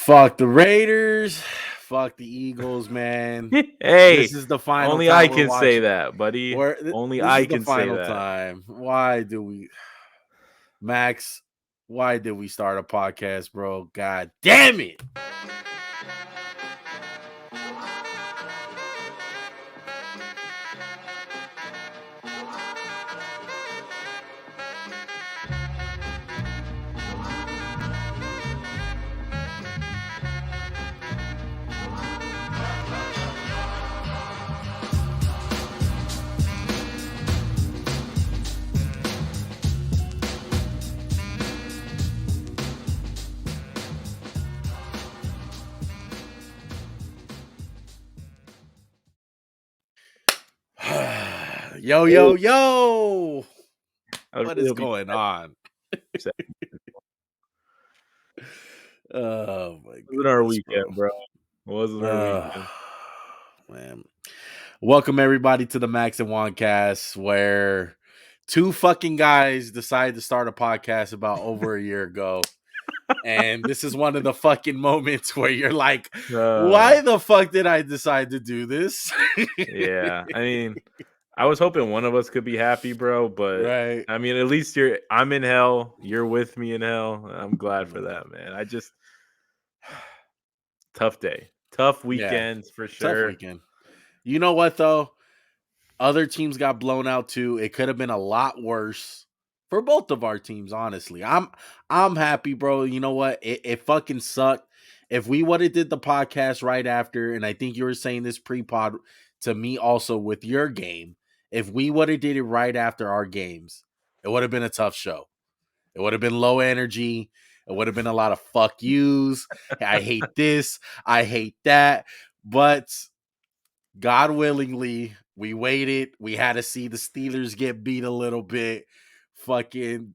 Fuck the Raiders. Fuck the Eagles, man. This Hey, is the final only time I we're can say watching. that, buddy. Only This I is the can say final that. time. Why do we, Max? Why did we start a podcast, bro? God damn it! Yo! What is going on? Oh my god! Wasn't our weekend, bro? Wasn't our weekend? Man. Welcome everybody to the Max&JuanCast, where two fucking guys decided to start a podcast about over a year ago. And this is one of the fucking moments where you're like, why the fuck did I decide to do this? Yeah, I mean, I was hoping one of us could be happy, bro, but right. I mean, at least I'm in hell. You're with me in hell. I'm glad for that, man. I just tough day. Tough weekends for sure. Tough weekend. You know what though? Other teams got blown out too. It could have been a lot worse for both of our teams, honestly. I'm happy, bro. You know what? It fucking sucked. If we would have did the podcast right after, and I think you were saying this pre-pod to me also with your game, if we would have did it right after our games, it would have been a tough show. It would have been low energy. It would have been a lot of fuck yous. I hate this. I hate that. But God willingly, we waited. We had to see the Steelers get beat a little bit. Fucking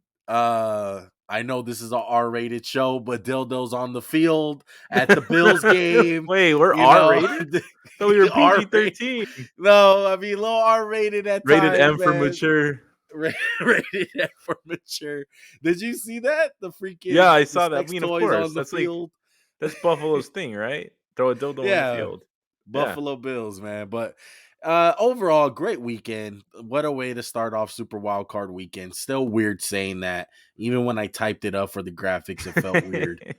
I know this is an R-rated show, but dildos on the field at the Bills game. Wait, we're R-rated? So we were PG-13. No, I mean low R-rated at Rated times, M man. for mature. Rated M for mature. Did you see that? The freaking yeah, I saw that. I mean, of toys course, on the that's field. That's Buffalo's thing, right? Throw a dildo on the field. Buffalo Bills, man. But overall, great weekend. What a way to start off Super Wild Card weekend. Still weird saying that. Even when I typed it up for the graphics, it felt weird.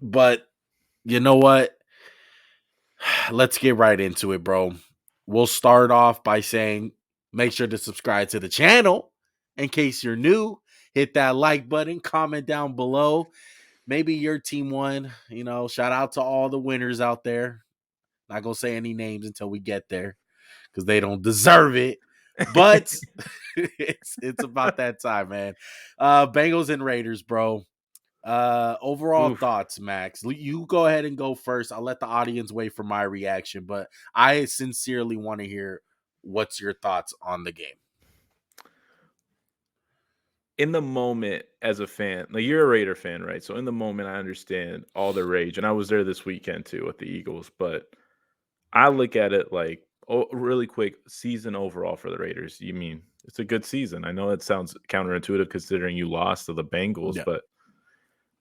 But you know what? Let's get right into it, bro. We'll start off by saying make sure to subscribe to the channel in case you're new. Hit that like button, comment down below. Maybe your team won. You know, shout out to all the winners out there. Not gonna say any names until we get there because they don't deserve it. But it's about that time, man. Bengals and Raiders, bro. Overall thoughts, Max. You go ahead and go first. I'll let the audience wait for my reaction, but I sincerely want to hear what's your thoughts on the game. In the moment, as a fan, like you're a Raider fan, right? So in the moment, I understand all the rage, and I was there this weekend too with the Eagles. But I look at it like, really quick season overall for the Raiders. You mean it's a good season? I know it sounds counterintuitive considering you lost to the Bengals, but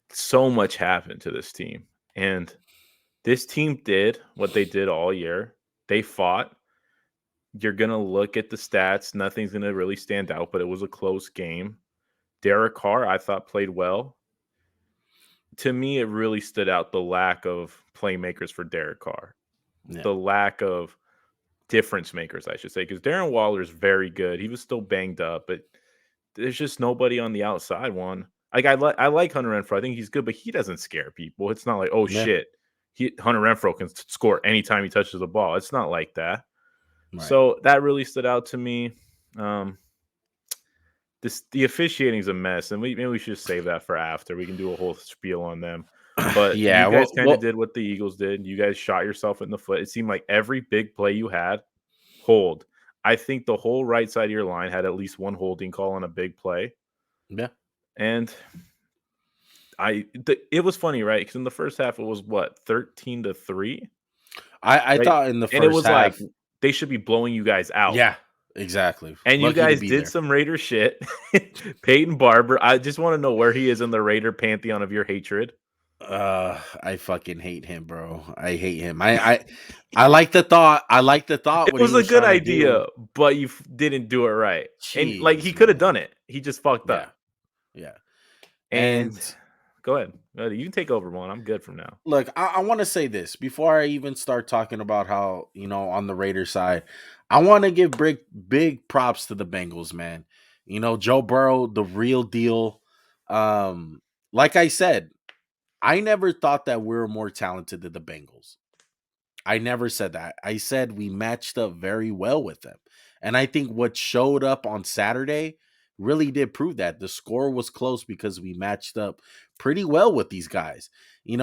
so much happened to this team, and this team did what they did all year. They fought. You're gonna look at the stats; nothing's gonna really stand out, but it was a close game. Derek Carr, I thought, played well. To me, it really stood out the lack of playmakers for Derek Carr. Yeah. The lack of difference makers, I should say, because Darren Waller is very good. He was still banged up, but there's just nobody on the outside one. Like I like Hunter Renfrow. I think he's good, but he doesn't scare people. It's not like, shit, Hunter Renfrow can score anytime he touches the ball. It's not like that. Right. So that really stood out to me. The officiating is a mess, and maybe we should save that for after. We can do a whole spiel on them. But you guys kind of did what the Eagles did. You guys shot yourself in the foot. It seemed like every big play you had, hold. I think the whole right side of your line had at least one holding call on a big play. Yeah. And it was funny, right? Because in the first half, it was, 13-3? I thought in the first half. And it was like, they should be blowing you guys out. Yeah. Exactly. And you Lucky to guys be did there. some Raider shit. Peyton Barber, I just want to know where he is in the Raider pantheon of your hatred. I fucking hate him, bro. I hate him. I like the thought. I like the thought It what he was a was good trying to do. idea, but you didn't do it right. And like he Jeez, could have man. done it. He just fucked Yeah, up. yeah. And And go ahead. You can take over one. I'm good from now. look, I want to say this before I even start talking about how, on the Raiders side, I want to give big props to the Bengals, man. Joe Burrow, the real deal. Like I said, I never thought that we were more talented than the Bengals. I never said that. I said we matched up very well with them. And I think what showed up on Saturday really did prove that. The score was close because we matched up pretty well with these guys. You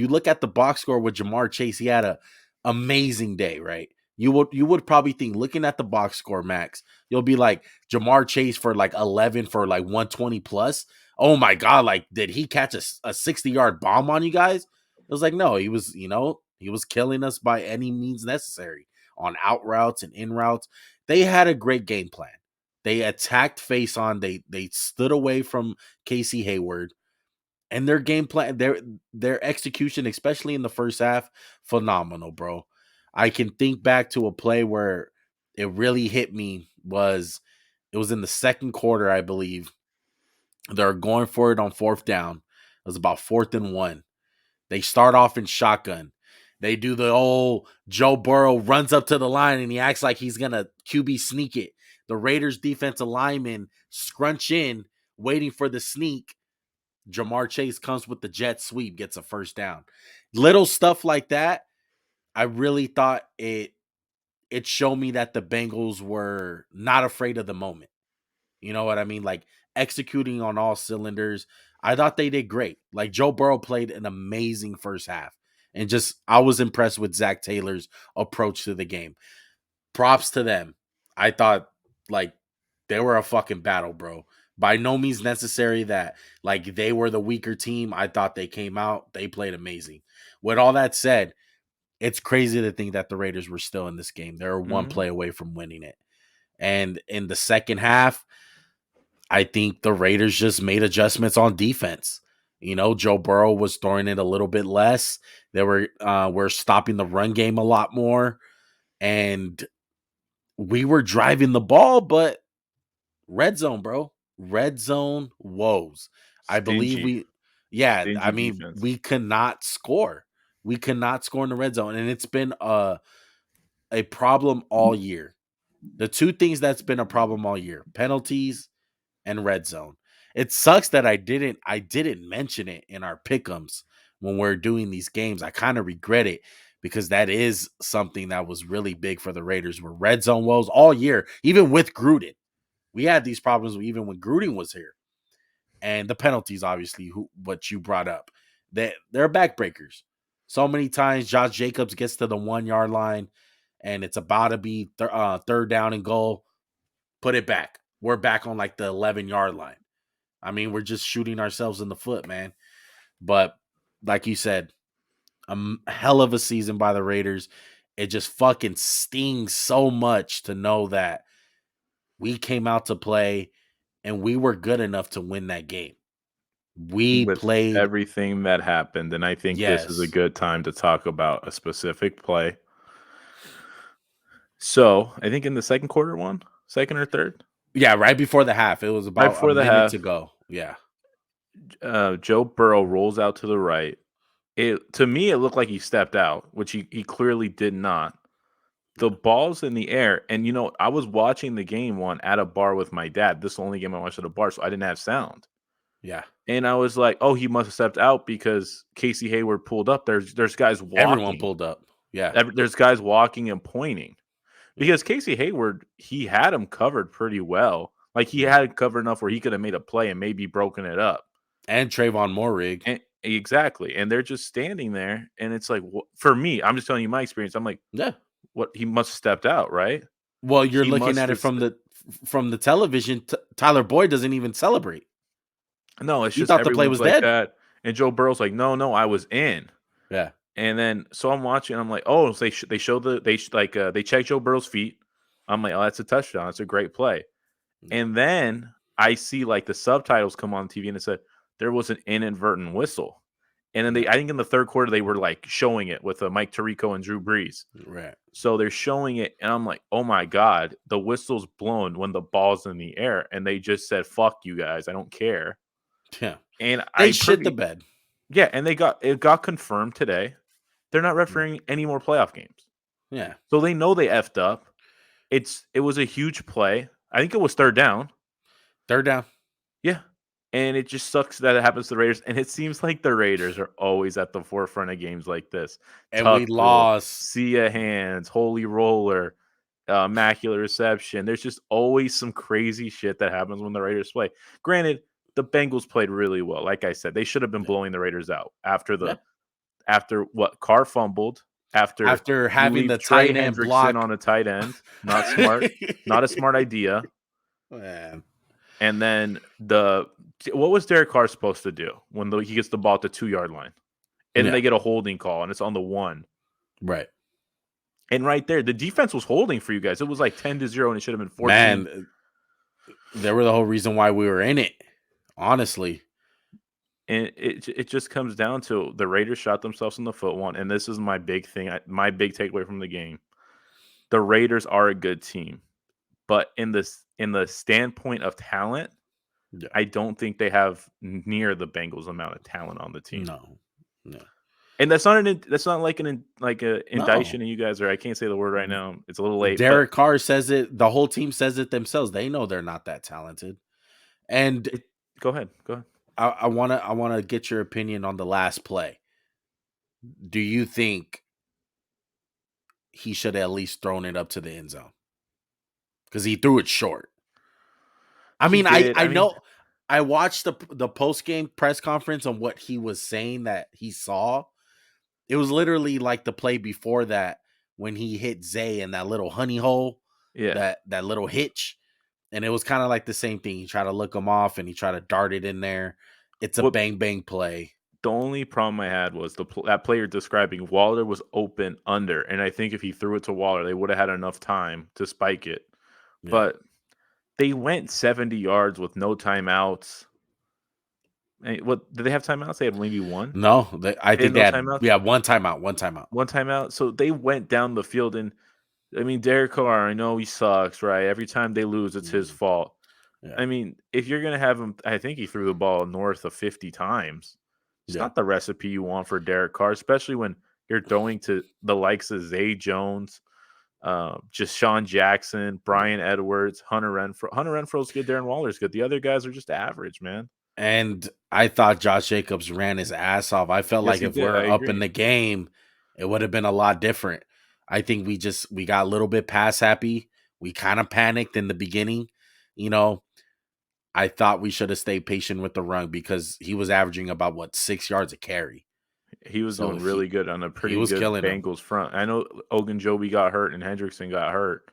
look at the box score with Jamar Chase, he had a amazing day, right? You would probably think looking at the box score, Max, you'll be like Jamar Chase for like 11 for like 120 plus. Oh my god, like did he catch a 60-yard bomb on you guys? It was like, no, he was killing us by any means necessary on out routes and in routes. They had a great game plan. They attacked face on. They stood away from Casey Hayward. And their game plan, their execution, especially in the first half, phenomenal, bro. I can think back to a play where it really hit me it was in the second quarter, I believe. They're going for it on fourth down. It was about 4th and 1. They start off in shotgun. They do the old Joe Burrow runs up to the line and he acts like he's going to QB sneak it. The Raiders defensive linemen scrunch in, waiting for the sneak. Jamar Chase comes with the jet sweep, gets a first down. Little stuff like that, I really thought it showed me that the Bengals were not afraid of the moment. You know what I mean? Like executing on all cylinders. I thought they did great. Like Joe Burrow played an amazing first half. And just I was impressed with Zach Taylor's approach to the game. Props to them. I thought like they were a fucking battle, bro. By no means necessary that like they were the weaker team. I thought they came out, they played amazing. With all that said, it's crazy to think that the Raiders were still in this game. They were one Mhm. play away from winning it. And in the second half, I think the Raiders just made adjustments on defense. Joe Burrow was throwing it a little bit less. They were stopping the run game a lot more, and we were driving the ball, but red zone, bro, red zone woes. I believe Stingy. yeah. I Stingy mean, defense. we cannot score. We cannot score in the red zone, and it's been a problem all year. The two things that's been a problem all year: penalties and red zone. It sucks that I didn't mention it in our pick'ems when we're doing these games. I kind of regret it because that is something that was really big for the Raiders. Were red zone woes all year, even with Gruden. We had these problems even when Gruden was here, and the penalties, obviously, what you brought up, they're backbreakers. So many times, Josh Jacobs gets to the 1 yard line, and it's about to be third down and goal. Put it back. We're back on like the 11-yard line. I mean, we're just shooting ourselves in the foot, man. But like you said, hell of a season by the Raiders. It just fucking stings so much to know that we came out to play and we were good enough to win that game. We With played, everything that happened, and I think this is a yes. good time to talk about a specific play. So, I think in the second quarter one, second or third, Yeah, right before the half. It was right about a before the minute to half, go. Yeah. Joe Burrow rolls out to the right. To me, it looked like he stepped out, which he clearly did not. The Yeah. ball's in the air, and I was watching the game one at a bar with my dad. This is the only game I watched at a bar, so I didn't have sound. Yeah. And I was like, "Oh, he must have stepped out because Casey Hayward pulled up. There's guys Everyone walking. pulled up. Yeah. There's guys walking and pointing Yeah. because Casey Hayward, he had him covered pretty well. Like he Mhm. had it covered enough where he could have made a play and maybe broken it up. And Trayvon Morig. And exactly, and they're just standing there, and it's like for me, I'm just telling you my experience. I'm like, Yeah. what? He must have stepped out, right? Well, you're He looking must at it have. from the television. Tyler Boyd doesn't even celebrate. No, it's He just thought the play everyone's was like dead. that. And Joe Burrow's like, no, I was in. Yeah. And then so I'm watching. I'm like, oh, so they show they check Joe Burrow's feet. I'm like, oh, that's a touchdown. That's a great play. Yeah. And then I see like the subtitles come on TV and it said there was an inadvertent whistle. And then Yeah. I think in the third quarter, they were like showing it with Mike Tirico and Drew Brees. Right. So they're showing it, and I'm like, oh my God, the whistle's blown when the ball's in the air. And they just said, fuck you guys, I don't care. Yeah. And They shit the bed. yeah, and it got confirmed today. They're not refereeing any more playoff games. Yeah. So they know they effed up. It was a huge play. I think it was third down. Third down. Yeah. And it just sucks that it happens to the Raiders. And it seems like the Raiders are always at the forefront of games like this. And we Tuck rule, lost. see ya hands, holy roller, immaculate reception. There's just always some crazy shit that happens when the Raiders play. Granted, the Bengals played really well. Like I said, they should have been blowing the Raiders out Yeah. after what Carr fumbled, after After you having leave the Trey tight end Hendrickson block. on a tight end. Not smart. Not a smart idea. Man. And then what was Derek Carr supposed to do when he gets the ball at the 2-yard line? And Yeah. they get a holding call, and it's on the 1. Right. And right there, the defense was holding for you guys. It was like 10-0, and it should have been 14. Man, they were the whole reason why we were in it, honestly. And it just comes down to the Raiders shot themselves in the foot one, and this is my big thing, my big takeaway from the game. The Raiders are a good team, but in the standpoint of talent, Yeah. I don't think they have near the Bengals amount of talent on the team. No. And that's not like an indiction No. of you guys, or I can't say the word right now. It's a little late. Derek Carr says it. The whole team says it themselves. They know they're not that talented. And go ahead. I wanna get your opinion on the last play. Do you think he should have at least thrown it up to the end zone? Because he threw it short. I mean, I know I watched the post game press conference on what he was saying that he saw. It was literally like the play before that when he hit Zay in that little honey hole, Yeah, that little hitch, and it was kind of like the same thing. He tried to look him off and he tried to dart it in there. It's a bang bang play. The only problem I had was that player describing Waller was open under, and I think if he threw it to Waller, they would have had enough time to spike it. Yeah. But they went 70 yards with no timeouts. What did they have timeouts? They had maybe one. No, I think they had timeouts? one timeout. One timeout. So they went down the field, and I mean, Derek Carr, I know he sucks, right? Every time they lose, it's his fault. Yeah. I mean, if you're gonna have him, I think he threw the ball north of 50 times. It's not the recipe you want for Derek Carr, especially when you're throwing to the likes of Zay Jones, just Sean Jackson, Brian Edwards, Hunter Renfrow. Hunter Renfrow's good. Darren Waller's good. The other guys are just average, man. And I thought Josh Jacobs ran his ass off. I felt like if we're up in the game, it would have been a lot different. I think we got a little bit pass happy. We kind of panicked in the beginning. You know, I thought we should have stayed patient with the run because he was averaging about 6 yards a carry. He was doing really good on a pretty good Bengals front. I know Ogunjobi got hurt and Hendrickson got hurt.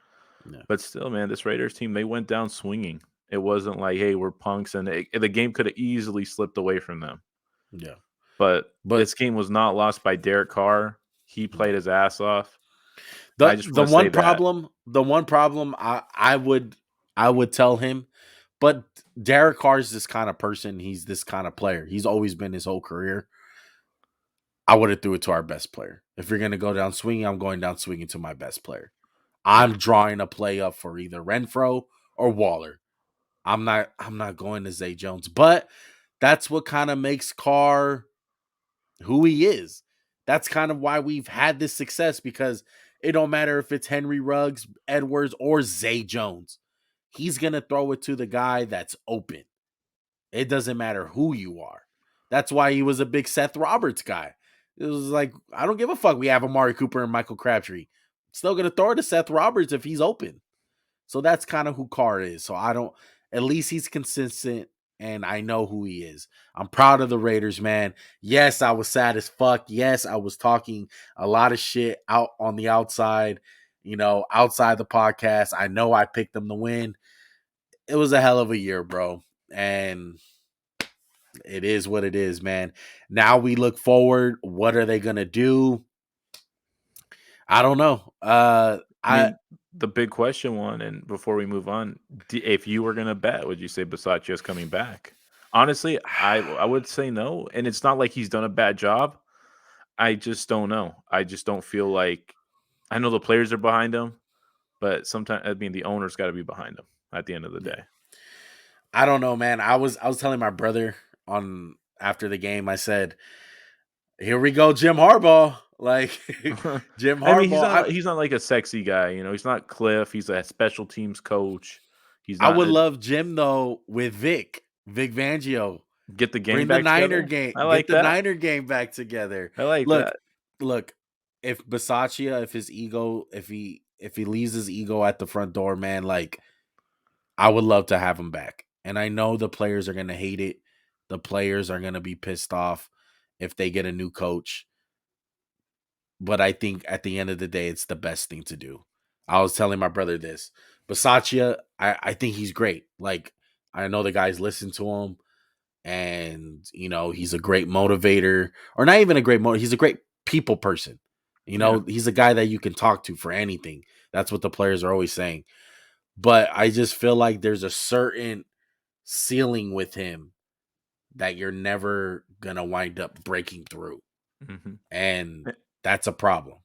Yeah. But still, man, this Raiders team, they went down swinging. It wasn't like, hey, we're punks, and the game could have easily slipped away from them. Yeah. But this game was not lost by Derek Carr. He played his ass off. The one problem I would tell him, but Derek Carr's this kind of person. He's this kind of player. He's always been his whole career. I would have threw it to our best player. If you're going to go down swinging, I'm going down swinging to my best player. I'm drawing a play up for either Renfrow or Waller. I'm not going to Zay Jones, but that's what kind of makes Carr who he is. That's kind of why we've had this success, because it don't matter if it's Henry Ruggs, Edwards, or Zay Jones. He's going to throw it to the guy that's open. It doesn't matter who you are. That's why he was a big Seth Roberts guy. It was like, I don't give a fuck. We have Amari Cooper and Michael Crabtree. Still going to throw it to Seth Roberts if he's open. So that's kind of who Carr is. So at least he's consistent, and I know who he is. I'm proud of the Raiders, man. Yes, I was sad as fuck. Yes, I was talking a lot of shit out on the outside, outside the podcast. I know I picked them to win. It was a hell of a year, bro. And it is what it is, man. Now we look forward. What are they going to do? I don't know. the big question one, and before we move on, if you were gonna bet, would you say Bisaccia is coming back? Honestly, I would say no, and it's not like he's done a bad job. I just don't know. I just don't feel like I know the players are behind him, but sometimes I mean the owner's got to be behind him at the end of the Yeah. day. I don't know, man. I was telling my brother on after the game. I said, "Here we go, Jim Harbaugh." Like Jim I mean, Harbaugh. he's not like a sexy guy, you know. He's not Cliff. He's a special teams coach. He's I not would love Jim though with Vic Fangio. get the game Bring the back Niner together. game, I get like the that. Niner game back together. I like Look, that. look. If Bisaccia, if his ego, if he leaves his ego at the front door, man, like I would love to have him back. And I know the players are gonna hate it. The players are gonna be pissed off if they get a new coach. But I think at the end of the day, it's the best thing to do. I was telling my brother this. Bisaccia, I think he's great. Like, I know the guys listen to him, and he's a great motivator, or not even a great motivator. He's a great people person. Yeah. He's a guy that you can talk to for anything. That's what the players are always saying. But I just feel like there's a certain ceiling with him that you're never gonna wind up breaking through, hmm and that's a problem.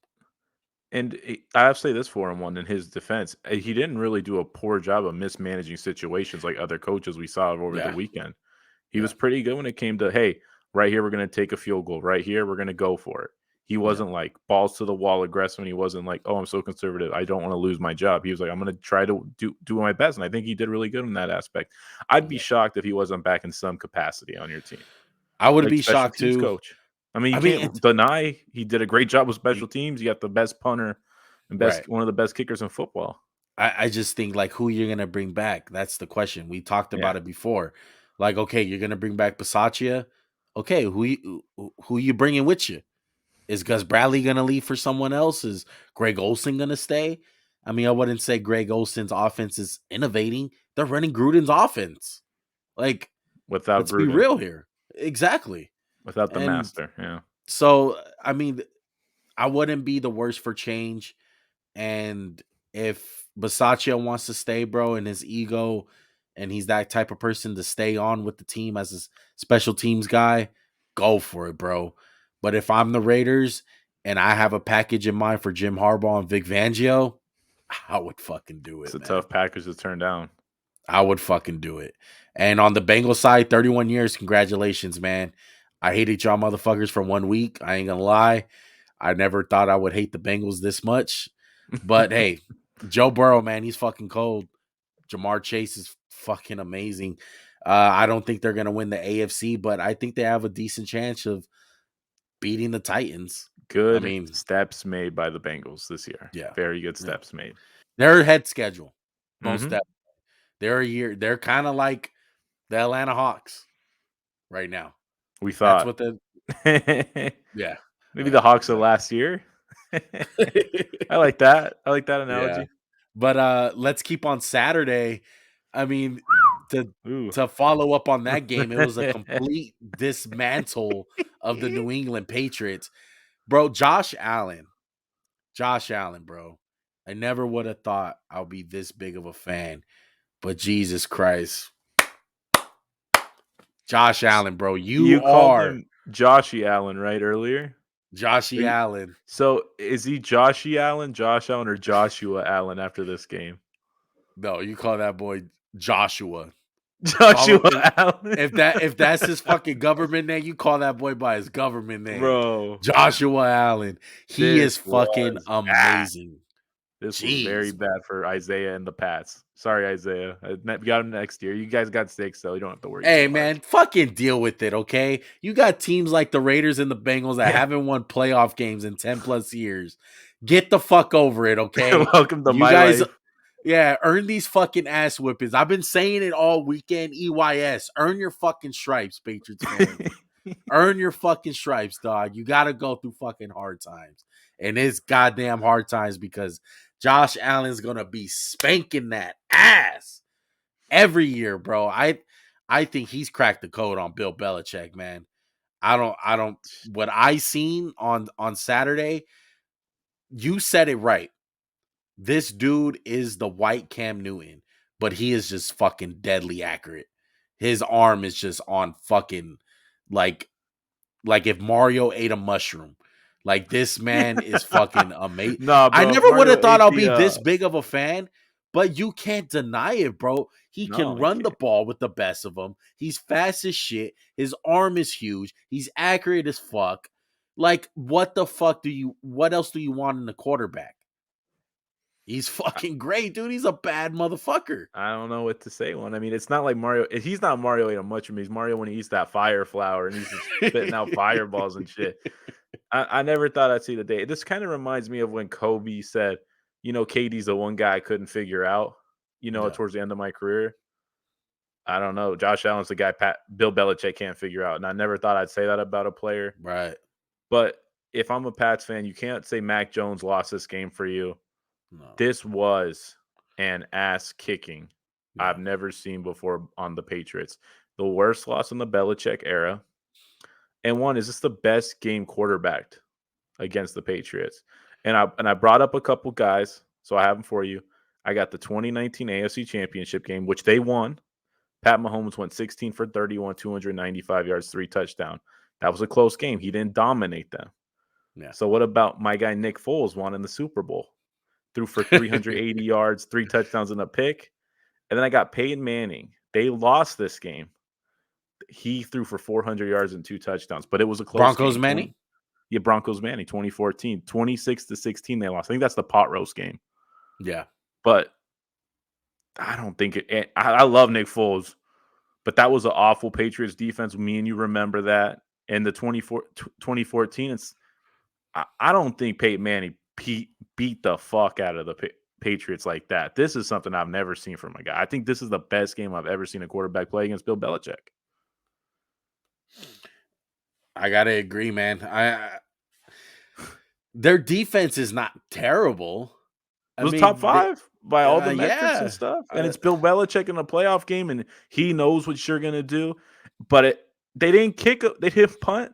And I have to say this for him, one in his defense, he didn't really do a poor job of mismanaging situations like other coaches we saw over the Yeah, weekend. He was yeah, pretty good when it came to, hey, right here we're going to take a field goal. Right here we're going to go for it. He yeah, wasn't like balls to the wall aggressive, and he wasn't like, oh, I'm so conservative, I don't want to lose my job. He was like, I'm going to try to do my best, and I think he did really good in that aspect. I'd be yeah. shocked if he wasn't back in some capacity on your team, I would like be special shocked teams too. coach. I mean, you I mean, it's can't deny he did a great job with special y- teams. You got the best punter and right. best one of the best kickers in football. I just think like who you're gonna bring back. That's the question. We talked Yeah, about it before. Like, okay, you're gonna bring back Bisaccia. Okay, who you bringing with you? Is Gus Bradley gonna leave for someone else? Is Greg Olson gonna stay? I mean, I wouldn't say Greg Olson's offense is innovating. They're running Gruden's offense. Like, without let's be Gruden, real here. Exactly. without the And master. Yeah, so, I mean, I wouldn't be the worst for change. And if Bisaccia wants to stay, bro, and his ego, and he's that type of person to stay on with the team as a special teams guy, go for it, bro. But if I'm the Raiders and I have a package in mind for Jim Harbaugh and Vic Fangio, I would fucking do it's it, a man. tough package to turn down. I would fucking do it. And on the Bengals side, 31 years, congratulations, man. I hated y'all motherfuckers for 1 week. I ain't gonna lie. I never thought I would hate the Bengals this much. But hey, Joe Burrow, man, he's fucking cold. Jamar Chase is fucking amazing. I don't think they're gonna win the AFC, but I think they have a decent chance of beating the Titans. I Good mean, steps made by the Bengals this year. yeah, Very good yeah. steps made. They're ahead schedule. Most hmm definitely. They're a year. They're kind of like the Atlanta Hawks right now. We That's thought what the maybe yeah, the yeah, Hawks of exactly. last year. I like that. I like that Yeah. analogy. But let's keep on Saturday. I mean, to Ooh. to follow up on that game, it was a complete dismantle of the New England Patriots. Bro, Josh Allen. Josh Allen, bro. I never would have thought I'll be this big of a fan. But Jesus Christ. Josh Allen, bro. You You called are him Joshy Allen, right, earlier? Are Joshy you Allen. so is he Joshy Allen, Josh Allen, or Joshua Allen after this game? No, you call that boy Joshua. Call him Joshua Allen. if that's his fucking government name, you call that boy by his government name. Bro, Joshua Allen. He this is fucking was bad. amazing. This was very Jeez, man. bad for Isaiah and the Pats. Sorry, Isaiah. We got him next year. You guys got six, though. You don't have to worry too Hey hard. man, fucking deal with it, okay? You got teams like the Raiders and the Bengals that Yeah. haven't won playoff games in 10 plus years. Get the fuck over it, okay? Welcome to You my guys, life. yeah, earn these fucking ass whippings. I've been saying it all weekend. EYS. Earn your fucking stripes, Patriots fans. Earn your fucking stripes, dog. You got to go through fucking hard times. And it's goddamn hard times because Josh Allen's going to be spanking that ass every year, bro. I think he's cracked the code on Bill Belichick, man. I don't what I seen on Saturday, you said it right. This dude is the white Cam Newton, but he is just fucking deadly accurate. His arm is just on fucking like if Mario ate a mushroom. Like this man is fucking amazing. Nah, I bro. If never would Mario have thought ate I'll the be this big of a fan, but you can't deny it, bro. He no, can he run the can't. ball with the best of them. He's fast as shit. His arm is huge. He's accurate as fuck. Like, what the fuck what else do you want in the quarterback? He's fucking great, dude. He's a bad motherfucker. I don't know what to say. One, I mean, it's not like Mario. He's not Mario ate a mushroom. He's Mario when he eats that fire flower and he's just spitting out fireballs and shit. I never thought I'd see the day. This kind of reminds me of when Kobe said, KD's the one guy I couldn't figure out, Yeah, towards the end of my career. I don't know. Josh Allen's the guy Bill Belichick can't figure out. And I never thought I'd say that about a player. right. But if I'm a Pats fan, you can't say Mac Jones lost this game for you. No. This was an ass kicking Yeah. I've never seen before on the Patriots. The worst loss in the Belichick era. And one, is this the best game quarterbacked against the Patriots? And I brought up a couple guys, so I have them for you. I got the 2019 AFC Championship game, which they won. Pat Mahomes went 16 for 31, 295 yards, 3 touchdowns. That was a close game. He didn't dominate them. Yeah. So what about my guy Nick Foles won in the Super Bowl? Threw for 380 yards, 3 touchdowns and a pick. And then I got Peyton Manning. They lost this game. He threw for 400 yards and 2 touchdowns, but it was a close Broncos game. Manning? Yeah, Broncos Manning, 2014. 26-16 they lost. I think that's the pot roast game. Yeah. But I don't think it. I love Nick Foles, but that was an awful Patriots defense. Me and you remember that. And the 2014, I don't think Peyton Manning beat the fuck out of the Patriots like that. This is something I've never seen from a guy. I think this is the best game I've ever seen a quarterback play against Bill Belichick. I gotta agree, man. Their defense is not terrible. It was top 5 by all the metrics and yeah. stuff. And it's Bill Belichick in a playoff game, and he knows what you're gonna do. But they didn't they didn't punt.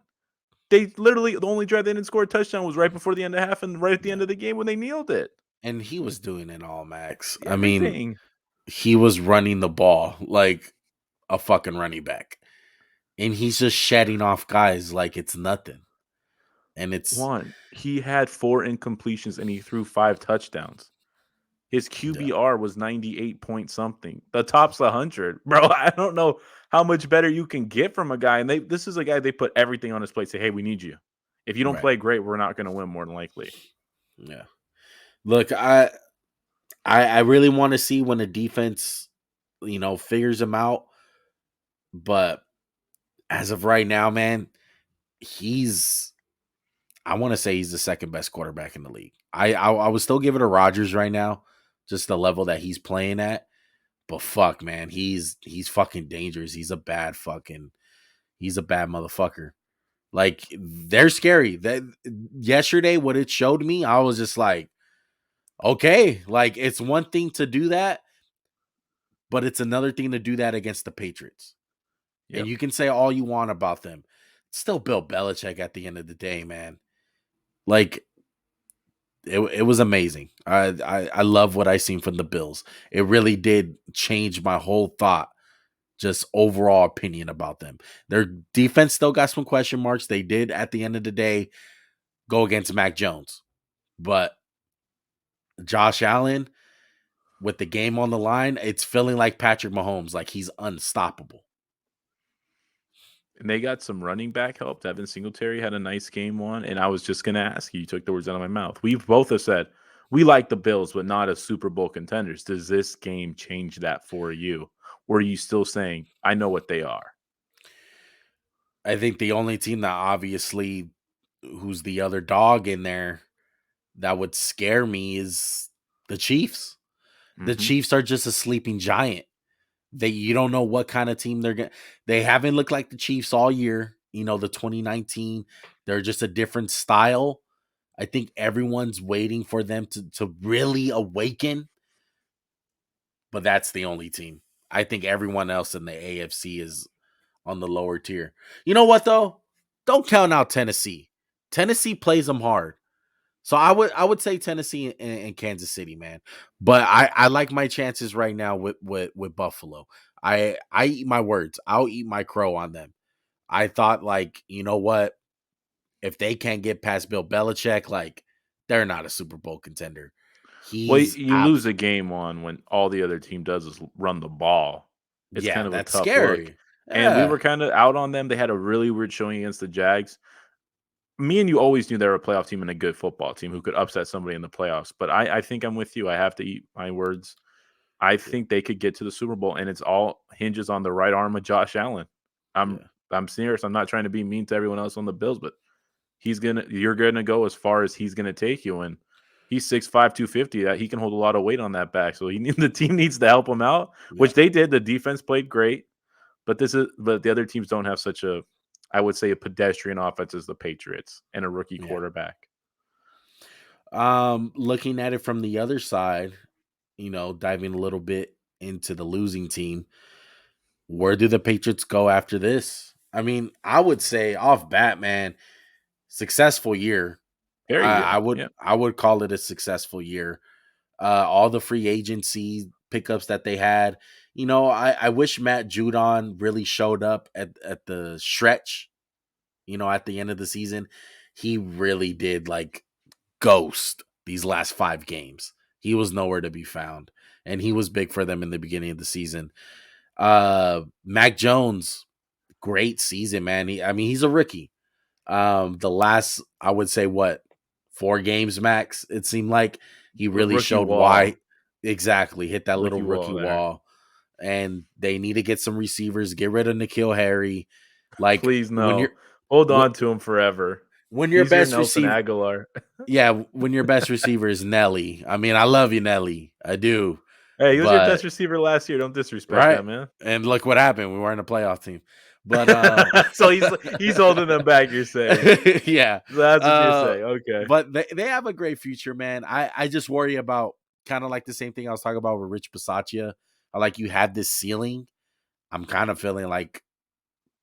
They literally, the only drive they didn't score a touchdown was right before the end of half and right at the end of the game when they kneeled it. And he was doing it all, Max. I mean, Everything. he was running the ball like a fucking running back. And he's just shedding off guys like it's nothing. And it's he had 4 incompletions and he threw 5 touchdowns. His QBR was 98 point something. The top's 100. Bro, I don't know how much better you can get from a guy. And this is a guy they put everything on his plate. Say, hey, we need you. If you don't play great, we're not going to win more than likely. Yeah. Look, I really want to see when the defense, figures him out. But as of right now, man, I want to say he's the second best quarterback in the league. I would still give it to Rodgers right now, just the level that he's playing at. But fuck, man, he's fucking dangerous. He's a bad motherfucker. Like, they're scary. That yesterday, what it showed me, I was just like, okay, like, it's one thing to do that, but it's another thing to do that against the Patriots. Yep. And you can say all you want about them. It's still Bill Belichick at the end of the day, man. Like, it was amazing. I love what I seen from the Bills. It really did change my whole thought, just overall opinion about them. Their defense still got some question marks. They did at the end of the day go against Mac Jones. But Josh Allen, with the game on the line, it's feeling like Patrick Mahomes, like he's unstoppable. And they got some running back help. Devin Singletary had a nice game one. And I was just going to ask you, you took the words out of my mouth. We both have said we like the Bills, but not as Super Bowl contenders. Does this game change that for you? Or are you still saying, I know what they are? I think the only team that obviously, who's the other dog in there that would scare me is the Chiefs. Mm-hmm. The Chiefs are just a sleeping giant. You don't know what kind of team they're going to. They haven't looked like the Chiefs all year. The 2019, they're just a different style. I think everyone's waiting for them to really awaken. But that's the only team. I think everyone else in the AFC is on the lower tier. You know what, though? Don't count out Tennessee. Tennessee plays them hard. So I would say Tennessee and Kansas City, man. But I like my chances right now with Buffalo. I eat my words. I'll eat my crow on them. I thought like, you know what? If they can't get past Bill Belichick, like they're not a Super Bowl contender. Well, He's you lose a game on when all the other team does is run the ball. It's yeah, kind of a that's tough look, scary. and we Yeah, were kinda out on them. They had a really weird showing against the Jags. Me and you always knew they were a playoff team and a good football team who could upset somebody in the playoffs, but I think I'm with you. I have to eat my words. I yeah, think they could get to the Super Bowl, and it's all hinges on the right arm of Josh Allen. I'm yeah, I'm serious. I'm not trying to be mean to everyone else on the Bills, but you're gonna go as far as he's gonna take you, and he's 6'5", 250. That he can hold a lot of weight on that back. So the team needs to help him out, yeah, which they did. The defense played great, but the other teams don't have such a, I would say, a pedestrian offense as the Patriots and a rookie yeah. quarterback. Looking at it from the other side, diving a little bit into the losing team, where do the Patriots go after this? I mean, I would say off bat, man, successful year. Very I, good. I would Yeah. I would call it a successful year. All the free agency pickups that they had. I wish Matt Judon really showed up at the stretch. At the end of the season, he really did like ghost these last 5 games. He was nowhere to be found, and he was big for them in the beginning of the season. Mac Jones, great season, man. I mean, he's a rookie. The last, I would say, what 4 games max. It seemed like he really Rookie showed why wall. exactly hit that little Rookie rookie wall there. wall, and they need to get some receivers. Get rid of N'Keal Harry. Like Please when you're no. Hold when on to him forever. when your He's your best Nelson receiver, Aguilar. yeah, when your best receiver is Nelly. I mean, I love you, Nelly. I do, Hey, he was your but best receiver last year. Don't disrespect right. that, man. And look what happened. We weren't a playoff team, but So he's holding them back, you're saying. yeah. So that's what you're Uh, saying. Okay. but they have a great future, man. I just worry about kind of like the same thing I was talking about with Rich Bisaccia. Like you have this ceiling. I'm kind of feeling like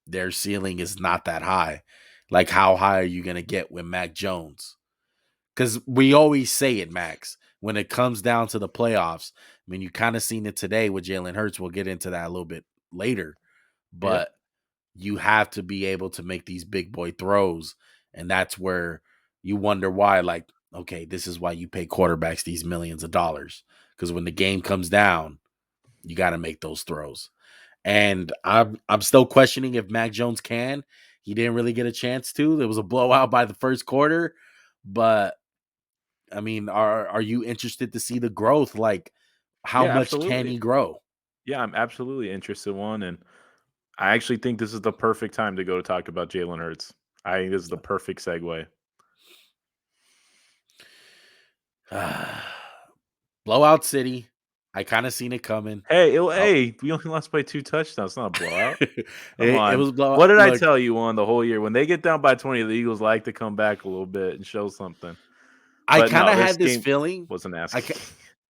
their ceiling is not that high. Like how high are you gonna get with Mac Jones? Because we always say it, Max. When it comes down to the playoffs, I mean, you kind of seen it today with Jalen Hurts. We'll get into that a little bit later, Yep. but you have to be able to make these big boy throws. And that's where you wonder why, like, okay, this is why you pay quarterbacks these millions of dollars. Because when the game comes down, you got to make those throws. And I'm still questioning if Mac Jones can. He didn't really get a chance to. There was a blowout by the first quarter. But I mean, are you interested to see the growth? Like, how Yeah, much can absolutely. he grow? Yeah, I'm absolutely interested one, and I actually think this is the perfect time to go to talk about Jalen Hurts. I think this is the perfect segue. Blowout City. I kind of seen it coming. Oh, Hey, we only lost by 2 touchdowns. It's not a blowout. Come it on. was blowout. What did I Look, tell you on the whole year? When they get down by 20, the Eagles like to come back a little bit and show something. I But kind no, of this had this game feeling. wasn't I asking. ca-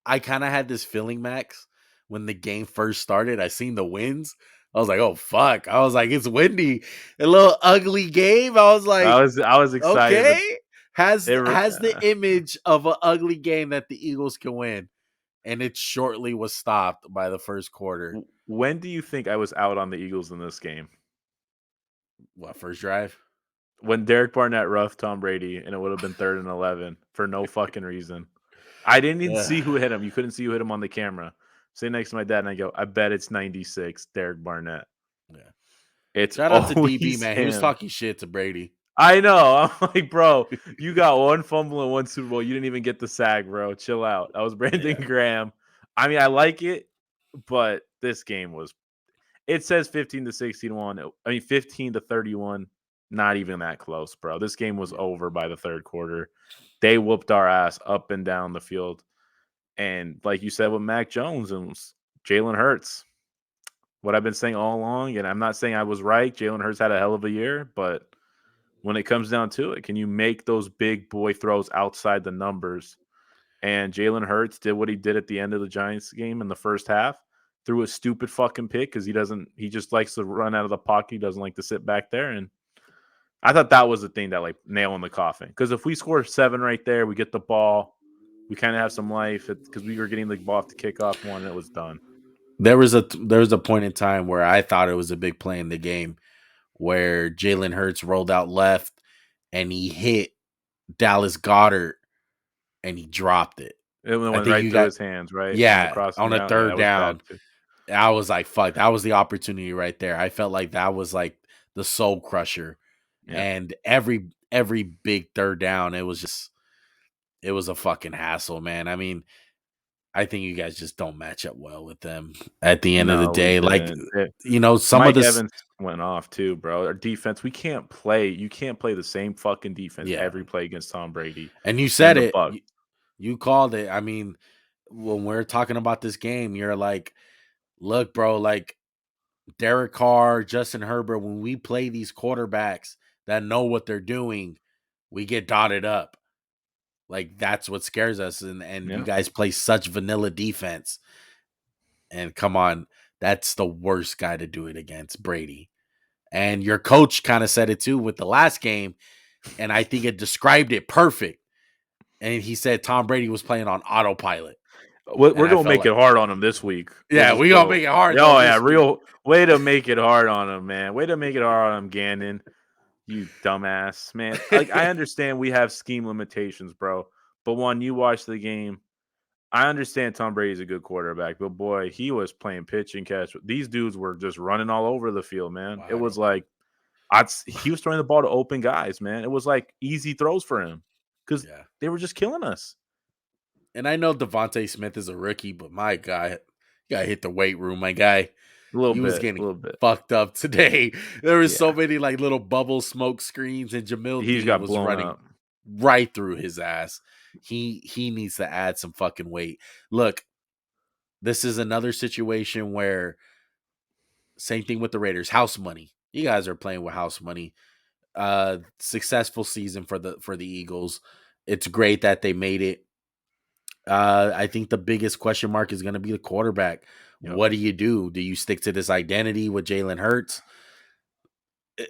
I kind of had this feeling, Max, when the game first started. I seen the winds. I was like, oh fuck. I was like, it's windy. A little ugly game. I was like, I was excited, but okay. Has they were has the image of an ugly game that the Eagles can win, and it shortly was stopped by the first quarter. when do you think I was out on the Eagles in this game? What first drive? When Derek Barnett roughed Tom Brady and it would have been 3rd and 11 for no fucking reason. I didn't even Ugh. see who hit him. You couldn't see who hit him on the camera. Sit next to my dad and I go, I bet it's 96, Derek Barnett. Yeah. It's Shout out to DB, always man. He was him. talking shit to Brady. I know. I'm like, bro, you got one fumble and one Super Bowl. You didn't even get the sack, bro. Chill out. That was Brandon Yeah. Graham. I mean, I like it, but this game was, it says 15 to 16-1. I mean, 15 to 31. Not even that close, bro. This game was Yeah. over by the third quarter. They whooped our ass up and down the field. And like you said with Mac Jones and Jalen Hurts, what I've been saying all along, and I'm not saying I was right. Jalen Hurts had a hell of a year, but when it comes down to it, can you make those big boy throws outside the numbers? And Jalen Hurts did what he did at the end of the Giants game in the first half, threw a stupid fucking pick because he just likes to run out of the pocket. He doesn't like to sit back there. And I thought that was the thing that, like, nail in the coffin. Because if we score 7 right there, we get the ball, we kind of have some life because we were getting the ball off the kickoff one, and it was done. There was a point in time where I thought it was a big play in the game where Jalen Hurts rolled out left and he hit Dallas Goedert and he dropped it. It I went think right you through got his hands, right? Went yeah across on the a out. Yeah, third that was bad down. too. I was like, fuck, that was the opportunity right there. I felt like that was like the soul crusher. Yeah. And every big third down, it was a fucking hassle, man. I mean, I think you guys just don't match up well with them at the end of the No, we day. Like, didn't. some of Mike this, Evans went off too, bro. Our defense, we can't play. You can't play the same fucking defense yeah. every play against Tom Brady And you and said the it. Bucs. You called it. I mean, when we're talking about this game, you're like, look, bro, like Derek Carr, Justin Herbert, when we play these quarterbacks that know what they're doing, we get dotted up. Like that's what scares us. And you Yeah. guys play such vanilla defense. And come on, that's the worst guy to do it against, Brady. And your coach kind of said it too with the last game, and I think it described it perfect. And he said Tom Brady was playing on autopilot. And We're I gonna felt make like, it hard on him this week. We'll yeah, just we gonna go. make it hard though Oh yeah, this week. real way to make it hard on him, man. Way to make it hard on him, Gannon. You dumbass, man. Like I understand we have scheme limitations, bro. But one, you watch the game. I understand Tom Brady's a good quarterback, but boy, he was playing pitch and catch. These dudes were just running all over the field, man. It Wide was open. like he was throwing the ball to open guys, man. It was like easy throws for him because Yeah. they were just killing us. And I know Devontae Smith is a rookie, but my God, you gotta hit the weight room, my guy. A little He was bit, a getting little bit. fucked up today. There was so Yeah, many like little bubble smoke screens, and Jamil he's Dean got was blown running up. right through his ass. He needs to add some fucking weight. Look, this is another situation where same thing with the Raiders, house money. You guys are playing with house money. Successful season for the Eagles. It's great that they made it. I think the biggest question mark is going to be the quarterback. Yep. What do you do? Do you stick to this identity with Jalen Hurts?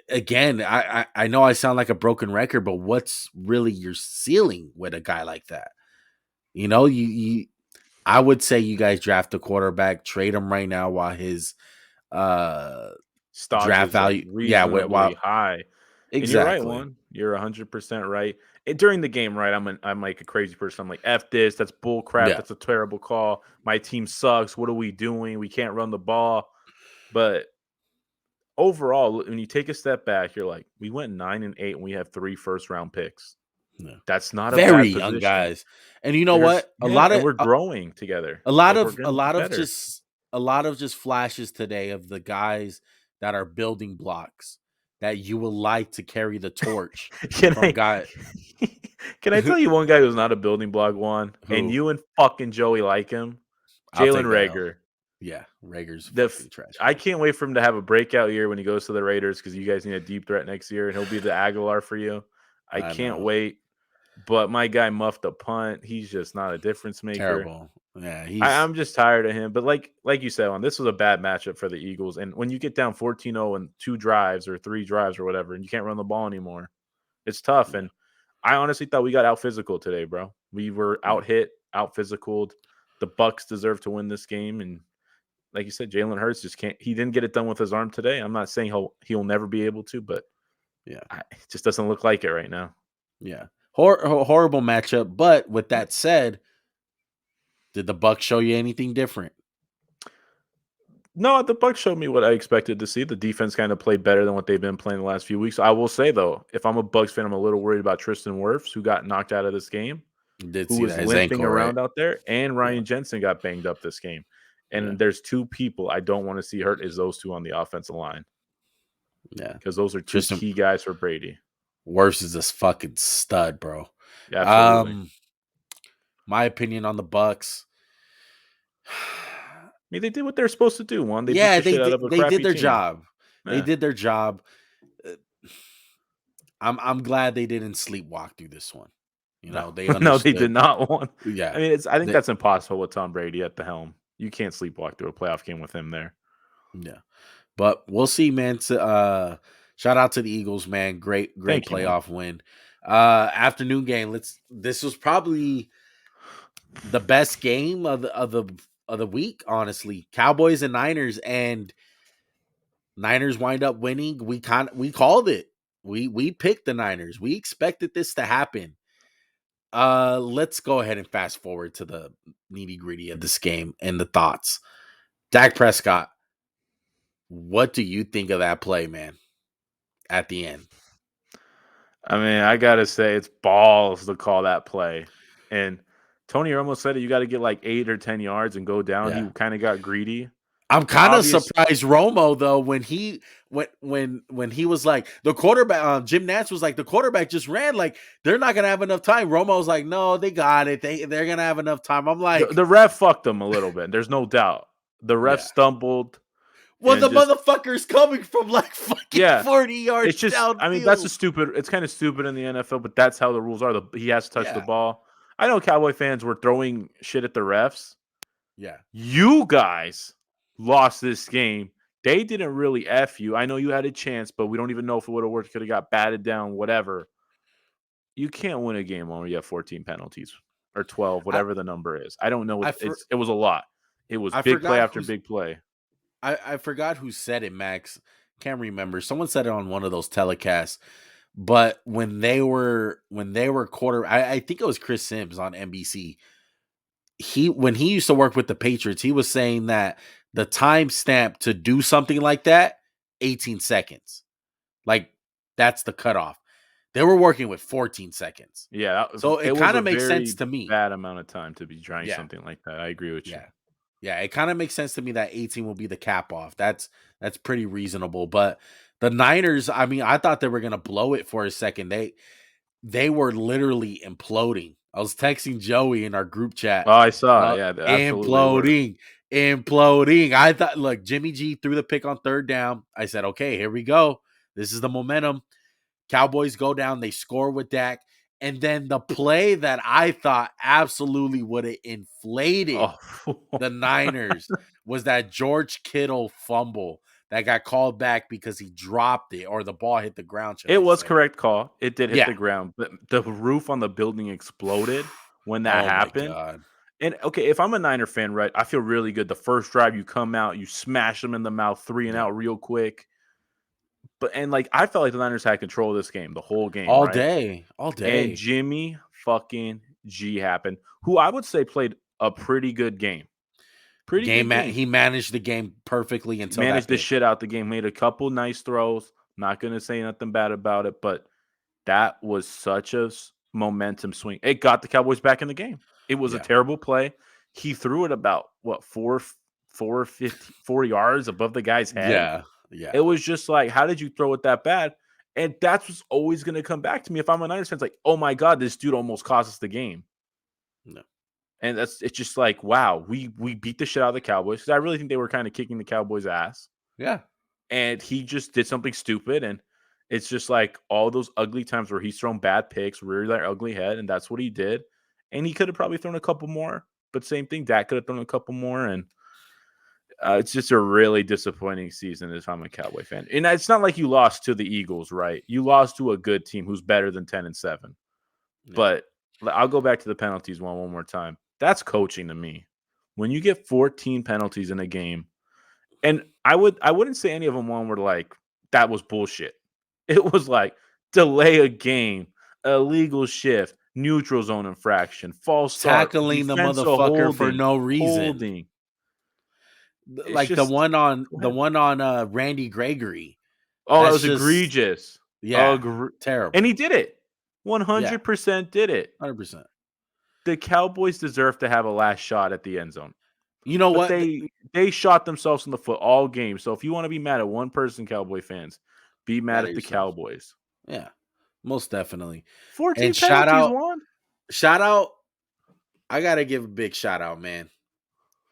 Again, I know I sound like a broken record, but what's really your ceiling with a guy like that? You I would say you guys draft a quarterback, trade him right now while his uh Stock draft is like value, yeah, reasonably while high. And you're right, exactly, one. You're 100% right. And during the game, right? I'm like a crazy person. I'm like, F this. That's bull crap. yeah, That's a terrible call. My team sucks. What are we doing? We can't run the ball. But overall, when you take a step back, you're like, we went 9-8 and we have 3 first-round picks. yeah. That's not a Very bad young position. guys, and you know what? And we're growing together. A lot Like we're of a getting lot of better. just a lot of just flashes today of the guys that are building blocks that you would like to carry the torch Can from I guy can I tell you one guy who's not a building block one? And who you and fucking Joey like him? I'll Jalen take the L. Rager. Yeah, Rager's The fucking trash I can. can't wait for him to have a breakout year when he goes to the Raiders because you guys need a deep threat next year, and he'll be the Aguilar for you. I I can't know. wait. But my guy muffed a punt. He's just not a difference maker. Terrible. Yeah, I'm just tired of him. But like you said, this was a bad matchup for the Eagles. And when you get down 14-0 and 2 drives or 3 drives or whatever, and you can't run the ball anymore, it's tough. yeah, And I honestly thought we got out physical today, bro. We were yeah, out hit, out physicaled. The Bucs deserve to win this game. And like you said, Jalen Hurts just can't. He didn't get it done with his arm today. I'm not saying he'll never be able to, but yeah, it just doesn't look like it right now. yeah. Horrible matchup. But with that said, did the Bucks show you anything different? No, the Bucs showed me what I expected to see. The defense kind of played better than what they've been playing the last few weeks. I will say though, if I'm a Bucs fan, I'm a little worried about Tristan Wirfs, who got knocked out of this game, Did who see was that his limping ankle, right? around out there, and Yeah, Ryan Jensen got banged up this game. yeah, And there's 2 people I don't want to see hurt is those 2 on the offensive line yeah. because those are 2 Tristan key guys for Brady. Worse is this fucking stud, bro. Absolutely. Um, my opinion on the Bucks. I mean, they did what they're supposed to do. One, they beat Yeah, the shit out of a they did crappy their team. job. They Yeah. did their job. Uh, I'm glad they didn't sleepwalk through this one. No, They no, they did understood. not want. Yeah, I mean, I think they, that's impossible with Tom Brady at the helm. You can't sleepwalk through a playoff game with him there. yeah. But we'll see, man. Shout out to the Eagles, man. Great Thank you, man. playoff win. Afternoon game. This was probably the best game of the week, honestly. Cowboys and Niners, and Niners wind up winning. We called it. We picked the Niners. We expected this to happen. Let's go ahead and fast forward to the nitty-gritty of this game and the thoughts. Dak Prescott, what do you think of that play, man? At the end. I mean, I gotta say, it's balls to call that play. And Tony almost said it. You got to get like 8 or 10 yards and go down. Yeah. He kind of got greedy. I'm kind of surprised Romo though when he was like the quarterback. Jim Nantz was like the quarterback just ran, like they're not gonna have enough time. Romo was like, no, they got it. They're gonna have enough time. I'm like, the ref fucked them a little bit. There's no doubt. The ref stumbled. Well, the motherfucker's coming from like fucking 40 yards. It's just, downfield. I mean, that's it's kind of stupid in the NFL, but that's how the rules are. He has to touch the ball. I know Cowboy fans were throwing shit at the refs. Yeah. You guys lost this game. They didn't really F you. I know you had a chance, but we don't even know if it would have worked. Could have got batted down, whatever. You can't win a game when you have 14 penalties or 12, whatever the number is. I don't know. It was a lot. It was big play after big play. I forgot who said it, Max. Can't remember. Someone said it on one of those telecasts. But when they were I think it was Chris Sims on NBC. When he used to work with the Patriots, he was saying that the time stamp to do something like that, 18 seconds. Like that's the cutoff. They were working with 14 seconds. Yeah. So it kind of makes sense to me. Bad amount of time to be trying something like that. I agree with you. Yeah, it kind of makes sense to me that 18 will be the cap off. That's pretty reasonable. But the Niners, I mean, I thought they were gonna blow it for a second. They were literally imploding. I was texting Joey in our group chat. Oh, I saw. Yeah, imploding. I thought, look, Jimmy G threw the pick on third down. I said, okay, here we go. This is the momentum. Cowboys go down. They score with Dak. And then the play that I thought absolutely would have inflated the Niners was that George Kittle fumble that got called back because he dropped it or the ball hit the ground. It was correct call. It did hit the ground. But the roof on the building exploded when that happened. God. And, okay, if I'm a Niner fan, right, I feel really good. The first drive, you come out, you smash them in the mouth, 3 and out real quick. Like, I felt like the Niners had control of this game, the whole game. All right? day. And Jimmy fucking G happened, who I would say played a pretty good game. He managed the game perfectly until managed the shit out the game. Made a couple nice throws. Not going to say nothing bad about it, but that was such a momentum swing. It got the Cowboys back in the game. It was a terrible play. He threw it about, 4 yards above the guy's head. Yeah. It was just like, how did you throw it that bad? And that's what's always going to come back to me. If I'm a Niners fan, it's like, oh my God, this dude almost cost us the game. No. And it's just like, wow, we beat the shit out of the Cowboys. Because I really think they were kind of kicking the Cowboys' ass. Yeah. And he just did something stupid. And it's just like all those ugly times where he's thrown bad picks, reared that ugly head. And that's what he did. And he could have probably thrown a couple more. But same thing, Dak could have thrown a couple more. And it's just a really disappointing season if I'm a Cowboy fan. And it's not like you lost to the Eagles, right? You lost to a good team who's better than 10-7. Yeah. But I'll go back to the penalties one more time. That's coaching to me. When you get 14 penalties in a game, and I wouldn't say any of them were like, that was bullshit. It was like delay a game, illegal shift, neutral zone infraction, false start, tackling the motherfucker for no reason. Holding. Like the one on Randy Gregory. Oh, that was egregious. Yeah, terrible. And he did it. 100% did it. 100%. The Cowboys deserve to have a last shot at the end zone. You know what? They shot themselves in the foot all game. So if you want to be mad at one person, Cowboy fans, be mad at the Cowboys. Yeah, most definitely. 14 penalties won. Shout out. I got to give a big shout out, man.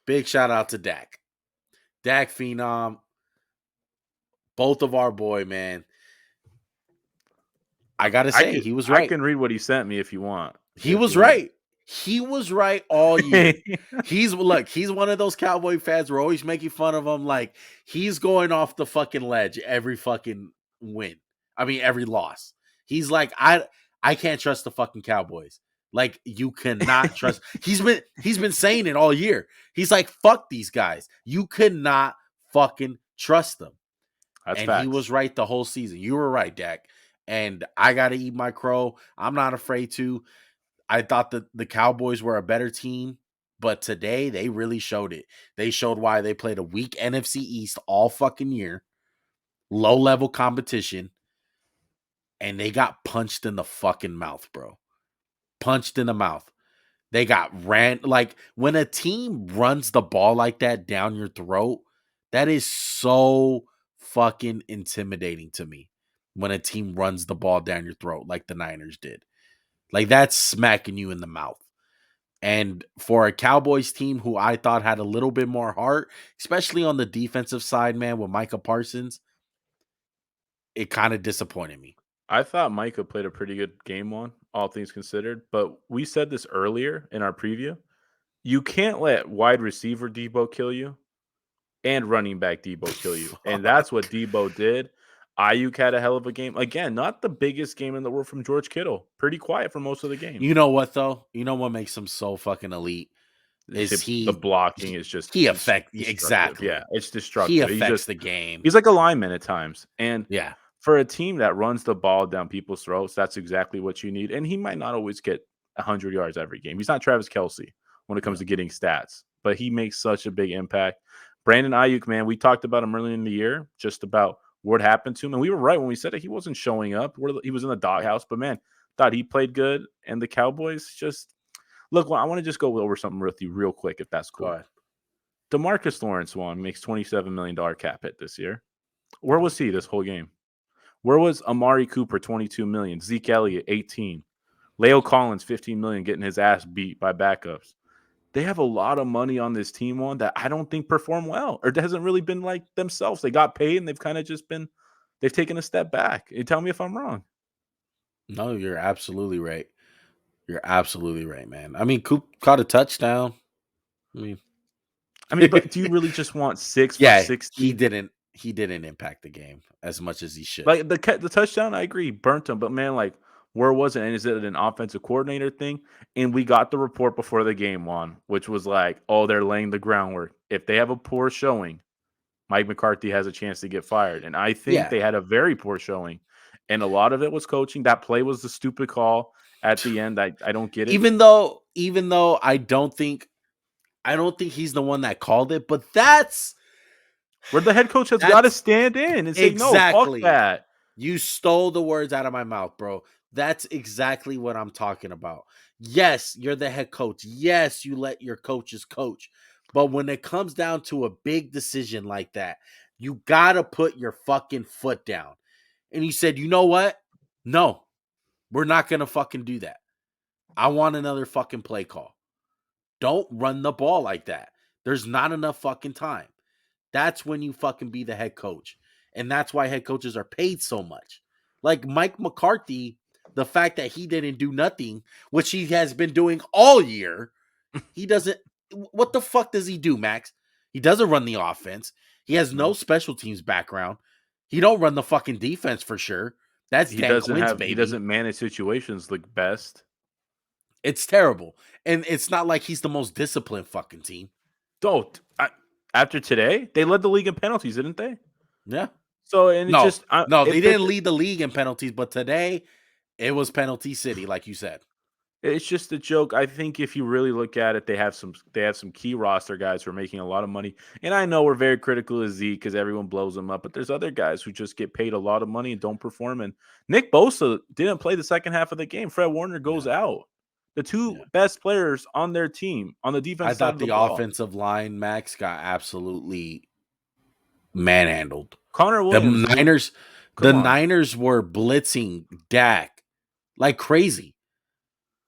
Big shout out to Dak. Dak Phenom. Both of our boy, man. I got to say, he was right. I can read what he sent me if you want. He was right. He was right all year. He's one of those Cowboy fans. We're always making fun of him. Like, he's going off the fucking ledge every fucking win. I mean, every loss. He's like, I can't trust the fucking Cowboys. Like, you cannot trust. He's been saying it all year. He's like, fuck these guys. You cannot fucking trust them. That's And he facts. was right the whole season. You were right, Dak. And I gotta eat my crow. I'm not afraid to. I thought that the Cowboys were a better team, but today they really showed it. They showed why they played a weak NFC East all fucking year, low level competition, and they got punched in the fucking mouth, bro. Punched in the mouth. They got ran. Like, when a team runs the ball like that down your throat, that is so fucking intimidating to me. When a team runs the ball down your throat like the Niners did. Like, that's smacking you in the mouth. And for a Cowboys team who I thought had a little bit more heart, especially on the defensive side, man, with Micah Parsons, it kind of disappointed me. I thought Micah played a pretty good game one, all things considered. But we said this earlier in our preview. You can't let wide receiver Debo kill you and running back Debo kill you. And that's what Debo did. Ayuk had a hell of a game. Again, not the biggest game in the world from George Kittle. Pretty quiet for most of the game. You know what, though? You know what makes him so fucking elite? Is The blocking is just he affects destructive. exactly. Yeah, it's destructive. He affects the game. He's like a lineman at times. And Yeah. for a team that runs the ball down people's throats, that's exactly what you need. And he might not always get 100 yards every game. He's not Travis Kelce when it comes to getting stats, but he makes such a big impact. Brandon Ayuk, man, we talked about him earlier in the year, just about what happened to him. And we were right when we said that he wasn't showing up. He was in the doghouse, but man, thought he played good. And the Cowboys just look, I want to just go over something with you real quick, if that's cool. Go ahead. DeMarcus Lawrence makes $27 million cap hit this year. Where was he this whole game? Where was Amari Cooper, $22 million? Zeke Elliott, $18 million. Leo Collins, $15 million, getting his ass beat by backups. They have a lot of money on this team that I don't think perform well or hasn't really been like themselves. They got paid and they've kind of just they've taken a step back. You tell me if I'm wrong. No, you're absolutely right. You're absolutely right, man. I mean, Coop caught a touchdown. I mean, but do you really just want 6 for yeah, 60? he didn't impact the game as much as he should. Like the touchdown, I agree, burnt him. But man, like, where was it? And is it an offensive coordinator thing? And we got the report before the game on, which was like, oh, they're laying the groundwork. If they have a poor showing, Mike McCarthy has a chance to get fired. And I think they had a very poor showing. And a lot of it was coaching. That play was the stupid call at the end. I don't get it. Even though I don't think he's the one that called it, but that's where the head coach has got to stand in and say, exactly. No, fuck that. You stole the words out of my mouth, bro. That's exactly what I'm talking about. Yes, you're the head coach. Yes, you let your coaches coach. But when it comes down to a big decision like that, you got to put your fucking foot down. And he said, you know what? No, we're not going to fucking do that. I want another fucking play call. Don't run the ball like that. There's not enough fucking time. That's when you fucking be the head coach. And that's why head coaches are paid so much. Like Mike McCarthy, the fact that he didn't do nothing, which he has been doing all year, he doesn't. What the fuck does he do, Max? He doesn't run the offense. He has no special teams background. He don't run the fucking defense for sure. That's Dan Quinn's baby. He doesn't manage situations like best. It's terrible. And it's not like he's the most disciplined fucking team. After today, they led the league in penalties, didn't they? Yeah. So, and they didn't lead the league in penalties, but today it was penalty city, like you said. It's just a joke. I think if you really look at it, they have some key roster guys who are making a lot of money. And I know we're very critical of Zeke because everyone blows him up, but there's other guys who just get paid a lot of money and don't perform. And Nick Bosa didn't play the second half of the game. Fred Warner goes out. The two best players on their team on the defense. I thought the offensive line, Max, got absolutely manhandled. Connor Williams. The Niners were blitzing Dak like crazy.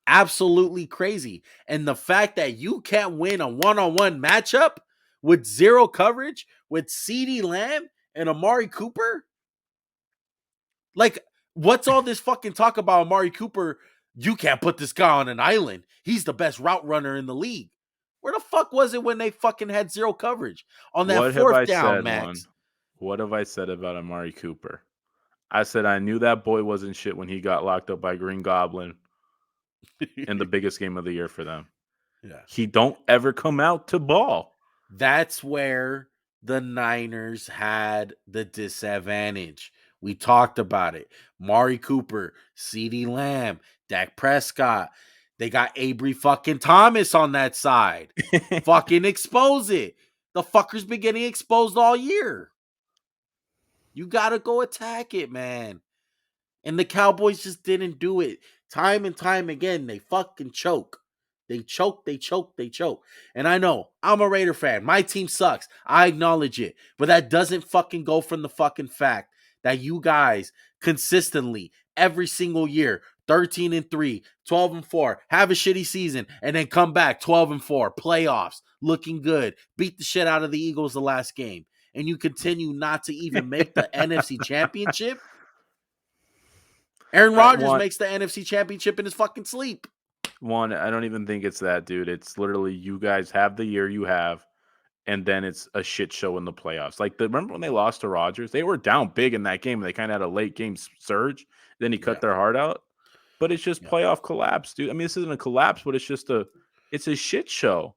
Absolutely crazy. And the fact that you can't win a one-on-one matchup with zero coverage with CeeDee Lamb and Amari Cooper? Like, what's all this fucking talk about Amari Cooper? You can't put this guy on an island. He's the best route runner in the league. Where the fuck was it when they fucking had zero coverage on that fourth down, Max? What have I said about Amari Cooper? I said I knew that boy wasn't shit when he got locked up by Green Goblin in the biggest game of the year for them. Yeah. He don't ever come out to ball. That's where the Niners had the disadvantage. We talked about it. Mari Cooper, CeeDee Lamb, Dak Prescott. They got Avery fucking Thomas on that side. Fucking expose it. The fucker's been getting exposed all year. You gotta go attack it, man. And the Cowboys just didn't do it. Time and time again, they fucking choke. They choke. And I know, I'm a Raider fan. My team sucks. I acknowledge it. But that doesn't fucking go from the fucking fact that you guys consistently, every single year, 13-3, 12-4, have a shitty season, and then come back 12-4, playoffs, looking good, beat the shit out of the Eagles the last game, and you continue not to even make the NFC Championship. Aaron Rodgers makes the NFC Championship in his fucking sleep. One, I don't even think it's that, dude. It's literally you guys have the year you have, and then it's a shit show in the playoffs. Like, remember when they lost to Rodgers? They were down big in that game, and they kind of had a late game surge. Then he cut their heart out. But it's just playoff collapse, dude. I mean, this isn't a collapse, but it's a shit show.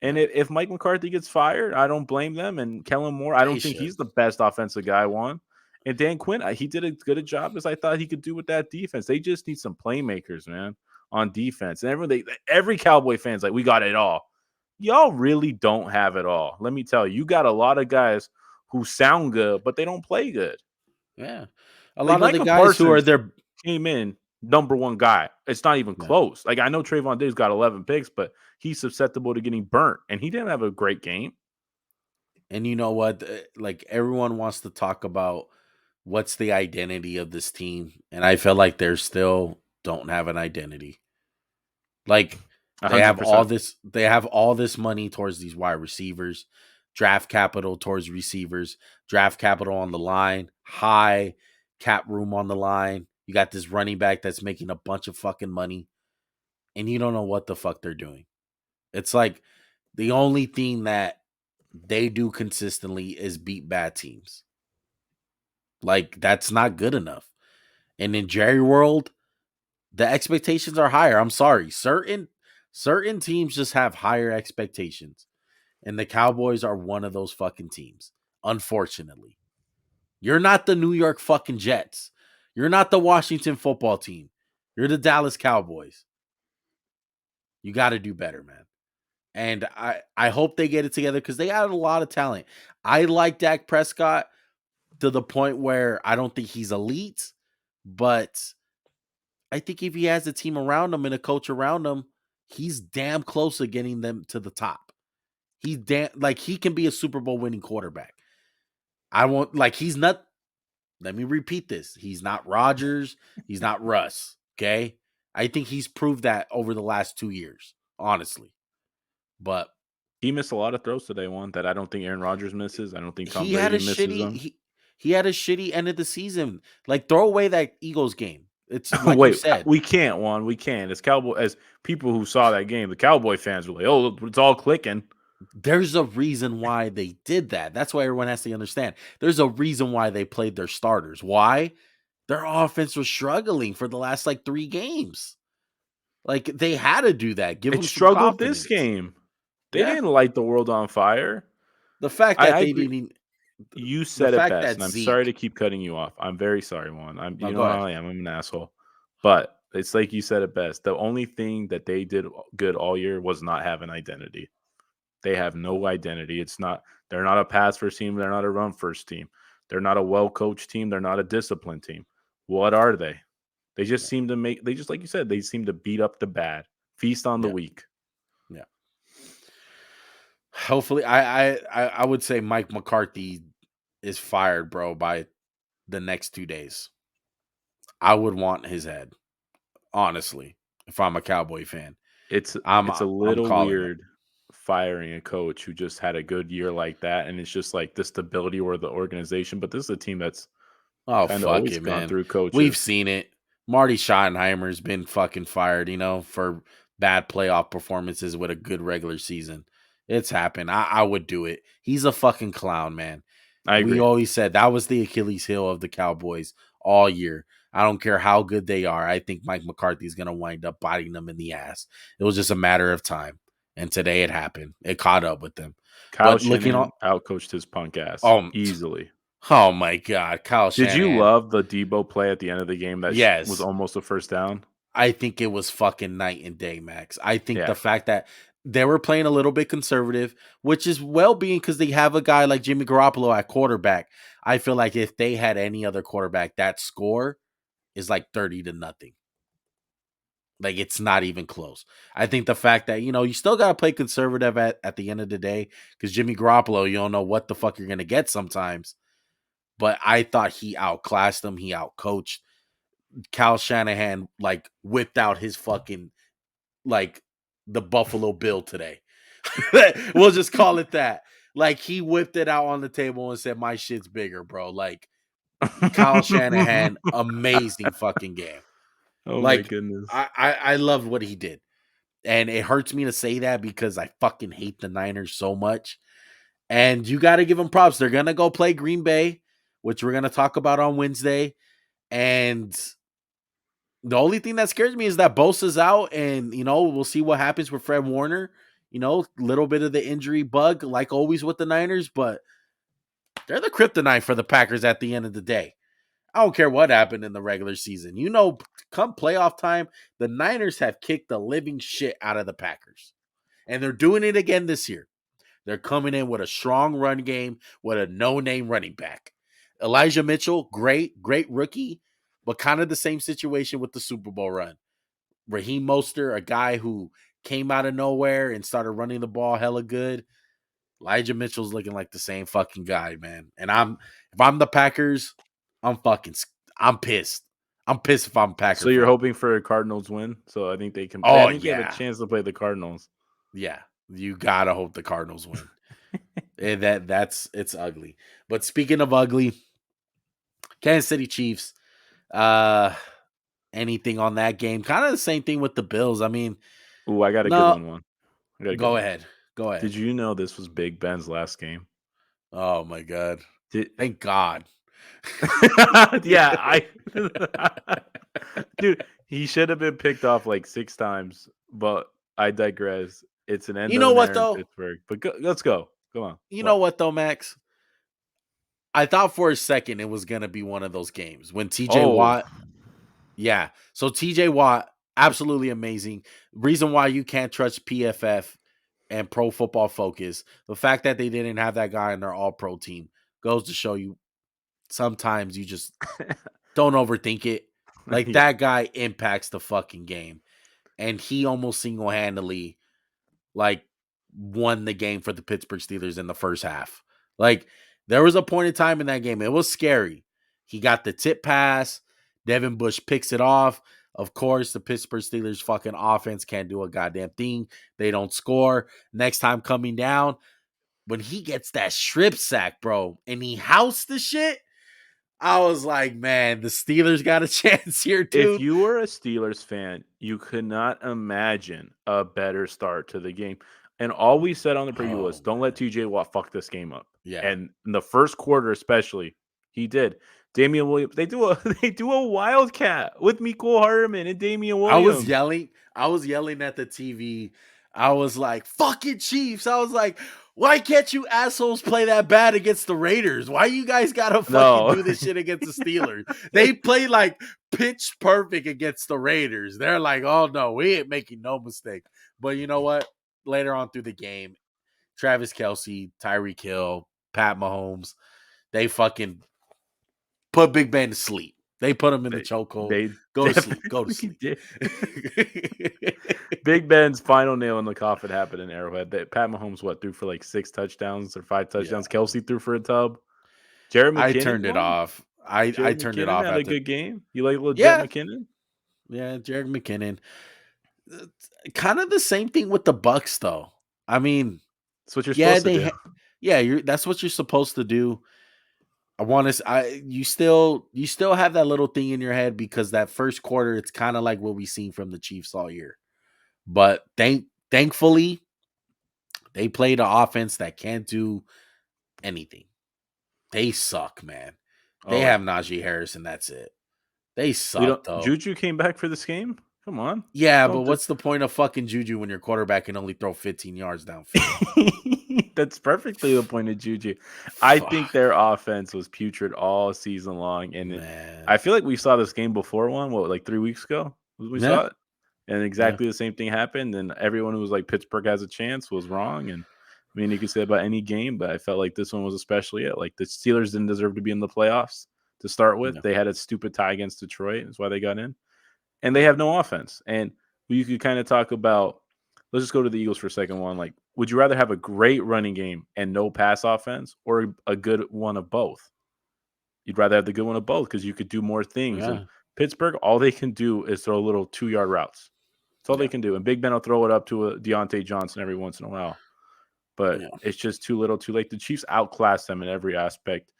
And if Mike McCarthy gets fired, I don't blame them. And Kellen Moore, I don't think he's the best offensive guy, one. And Dan Quinn, he did as good a job as I thought he could do with that defense. They just need some playmakers, man, on defense. And every Cowboy fan's like, we got it all. Y'all really don't have it all. Let me tell you, you got a lot of guys who sound good, but they don't play good. Yeah. A lot of the guys Parsons who are there came in number one guy. It's not even close. Like, I know Trayvon Diggs got 11 picks, but he's susceptible to getting burnt, and he didn't have a great game. And you know what? Like, everyone wants to talk about what's the identity of this team, and I feel like they still don't have an identity. Like, they 100%. They have all this money towards these wide receivers, draft capital towards receivers, draft capital on the line, high cap room on the line. You got this running back that's making a bunch of fucking money, and you don't know what the fuck they're doing. It's like the only thing that they do consistently is beat bad teams. Like, that's not good enough. And in Jerry World, the expectations are higher. I'm sorry. Certain teams just have higher expectations. And the Cowboys are one of those fucking teams, unfortunately. You're not the New York fucking Jets. You're not the Washington football team. You're the Dallas Cowboys. You got to do better, man. And I hope they get it together because they have a lot of talent. I like Dak Prescott to the point where I don't think he's elite, but I think if he has a team around him and a coach around him, he's damn close to getting them to the top. He can be a Super Bowl winning quarterback. He's not, let me repeat this. He's not Rodgers. He's not Russ. Okay. I think he's proved that over the last 2 years, honestly. But he missed a lot of throws today, one that I don't think Aaron Rodgers misses. I don't think Tom Brady misses them. He had a shitty end of the season. Like, throw away that Eagles game. It's like you said. We can't, Juan. We can't. As people who saw that game, the Cowboy fans were like, oh, it's all clicking. There's a reason why they did that. That's why everyone has to understand. There's a reason why they played their starters. Why? Their offense was struggling for the last 3 games. Like, they had to do that. Give them some struggled confidence. This game. They didn't light the world on fire. The fact that they didn't. You said it best, and I'm sorry to keep cutting you off. I'm very sorry, Juan. You know how I am. I'm an asshole. But it's like you said it best. The only thing that they did good all year was not have an identity. They have no identity. They're not a pass first team. They're not a run first team. They're not a well-coached team. They're not a disciplined team. What are they? They just seem to like you said, they seem to beat up the bad, feast on the weak. Yeah. Hopefully, I would say Mike McCarthy is fired, bro, by the next 2 days. I would want his head, honestly, if I'm a Cowboy fan. It's a little weird firing a coach who just had a good year like that, and it's just like the stability or the organization. But this is a team that's always gone through coaches. We've seen it. Marty Schottenheimer's been fucking fired, for bad playoff performances with a good regular season. It's happened. I would do it. He's a fucking clown, man. I agree. We always said that was the Achilles heel of the Cowboys all year. I don't care how good they are. I think Mike McCarthy is going to wind up biting them in the ass. It was just a matter of time. And today it happened. It caught up with them. Kyle But looking on, Shanahan outcoached his punk ass oh, easily. oh my God, Kyle Did you Shanahan. love the Debo play at the end of the game that was Yes, almost a first down? I think it was fucking night and day, Max. I think the Yeah. fact that they were playing a little bit conservative, which is well being because they have a guy like Jimmy Garoppolo at quarterback. I feel like if they had any other quarterback, that score is like 30-0. Like it's not even close. I think the fact that, you still got to play conservative at the end of the day because Jimmy Garoppolo, you don't know what the fuck you're going to get sometimes. But I thought he outclassed him. He outcoached. Cal Shanahan like whipped out his fucking like the Buffalo Bill today. We'll just call it that. Like he whipped it out on the table and said, "My shit's bigger, bro." Like Kyle Shanahan, amazing fucking game. Oh my Like goodness. I loved what he did, and it hurts me to say that because I fucking hate the Niners so much. And you got to give them props. They're gonna go play Green Bay, which we're gonna talk about on Wednesday, and the only thing that scares me is that Bosa's out, and we'll see what happens with Fred Warner. Little bit of the injury bug, like always with the Niners, but they're the kryptonite for the Packers at the end of the day. I don't care what happened in the regular season. Come playoff time, the Niners have kicked the living shit out of the Packers. And they're doing it again this year. They're coming in with a strong run game with a no-name running back. Elijah Mitchell, great rookie, but kind of the same situation with the Super Bowl run. Raheem Mostert, a guy who came out of nowhere and started running the ball hella good. Elijah Mitchell's looking like the same fucking guy, man. And if I'm the Packers, I'm pissed. I'm pissed if I'm a Packer So you're fan. hoping for a Cardinals win? So I think they can. I Oh think they have a yeah, chance to play the Cardinals. yeah. You gotta hope the Cardinals win. It's ugly. But speaking of ugly, Kansas City Chiefs. Uh, anything on that game? Kind of the same thing with the Bills. I mean, Ooh, I got a good no. one. I got a good Go one. ahead. Go ahead. Did you know this was Big Ben's last game? Oh my god. Did Thank God. yeah, dude, he should have been picked off like 6 times, but I digress. It's an end You of know an what era in though? Pittsburgh. But let's go. Come on. You know What? what though, Max? I thought for a second it was gonna be one of those games when TJ Oh, Watt. Yeah. So TJ Watt, absolutely amazing. Reason why you can't trust PFF and Pro Football Focus. The fact that they didn't have that guy in their all pro team goes to show you sometimes you just don't overthink it. Like yeah. that guy impacts the fucking game. And he almost single-handedly like won the game for the Pittsburgh Steelers in the first half. Like there was a point in time in that game. It was scary. He got the tip pass. Devin Bush picks it off. Of course, the Pittsburgh Steelers fucking offense can't do a goddamn thing. They don't score. Next time coming down, when he gets that strip sack, bro, and he housed the shit, I was like, man, the Steelers got a chance here If too. you were a Steelers fan, you could not imagine a better start to the game. And all we said on the preview was, Oh "Don't let man. TJ Watt fuck this game up." Yeah. And in the first quarter, especially, he did. Damian Williams, they do a they do a wildcat with Mecole Hardman and Damian I was Williams. yelling. I was yelling at the TV. I was like, fucking Chiefs. I was like, why can't you assholes play that bad against the Raiders? Why you guys gotta fucking No, do this shit against the Steelers? They play like pitch perfect against the Raiders. They're like, oh no, we ain't making no mistake. But you know what? Later on through the game, Travis Kelce, Tyreek Hill, Pat Mahomes, they fucking put Big Ben to sleep. They put him in the they chokehold. they Go to sleep. Go to definitely sleep. did. Big Ben's final nail in the coffin happened in Arrowhead. Pat Mahomes threw for like 6 touchdowns or 5 Yeah. touchdowns. Kelsey threw for a tub. Jared I McKinnon turned it won. off. I Jared turned it McKinnon off had at a the good game. You like little Jet yeah, McKinnon? yeah, Jared McKinnon. Kind of the same thing with the Bucs though. I mean, That's what you're yeah, supposed to do. yeah, that's what you're supposed to do. I want to you still have that little thing in your head because that first quarter it's kind of like what we seen from the Chiefs all year. But thankfully they played an offense that can't do anything. They suck, man. They Oh, have Najee Harris, and that's it. They we suck don't. though. Juju came back for this game. Come on, Yeah, but don't. what's the point of fucking Juju when your quarterback can only throw 15 yards downfield? That's perfectly the point of Juju. I think Fuck, their offense was putrid all season long, and man. I feel like we saw this game before one. What, like 3 weeks ago? We Yeah, saw it, and yeah, exactly the same thing happened. And everyone who was like Pittsburgh has a chance was wrong. And I mean, you could say about any game, but I felt like this one was especially it. Like the Steelers didn't deserve to be in the playoffs to start with. yeah, They had a stupid tie against Detroit. That's why they got in, and they have no offense. And you could kind of talk about. Let's just go to the Eagles for a second. One, like, would you rather have a great running game and no pass offense, or a good one of both? You'd rather have the good one of both because you could do more things. And yeah, Pittsburgh, all they can do is throw little 2 yard routes. That's all they yeah, can do. And Big Ben will throw it up to a Deontay Johnson every once in a while. But yeah, it's just too little, too late. The Chiefs outclassed them in every aspect.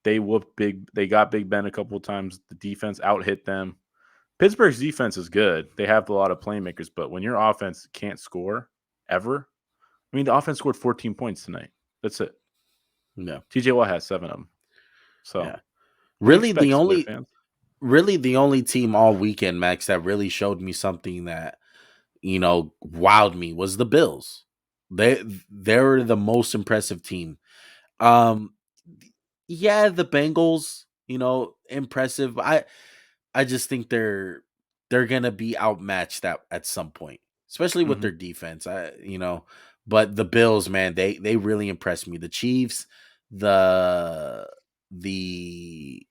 They whooped Big. They got Big Ben a couple of times. The defense out hit them. Pittsburgh's defense is good. They have a lot of playmakers, but when your offense can't score ever, I mean, the offense scored 14 points tonight. That's it. yeah, TJ Watt has 7 of them. So yeah. what do you Really, expect, Steeler fans? the only team all weekend, Max, that really showed me something that wowed me was the Bills. They're the most impressive team. Um, yeah, the Bengals, impressive. I just think they're gonna be outmatched at some point, especially with Mhm. their defense. But the Bills, man, they really impressed me. The Chiefs, the the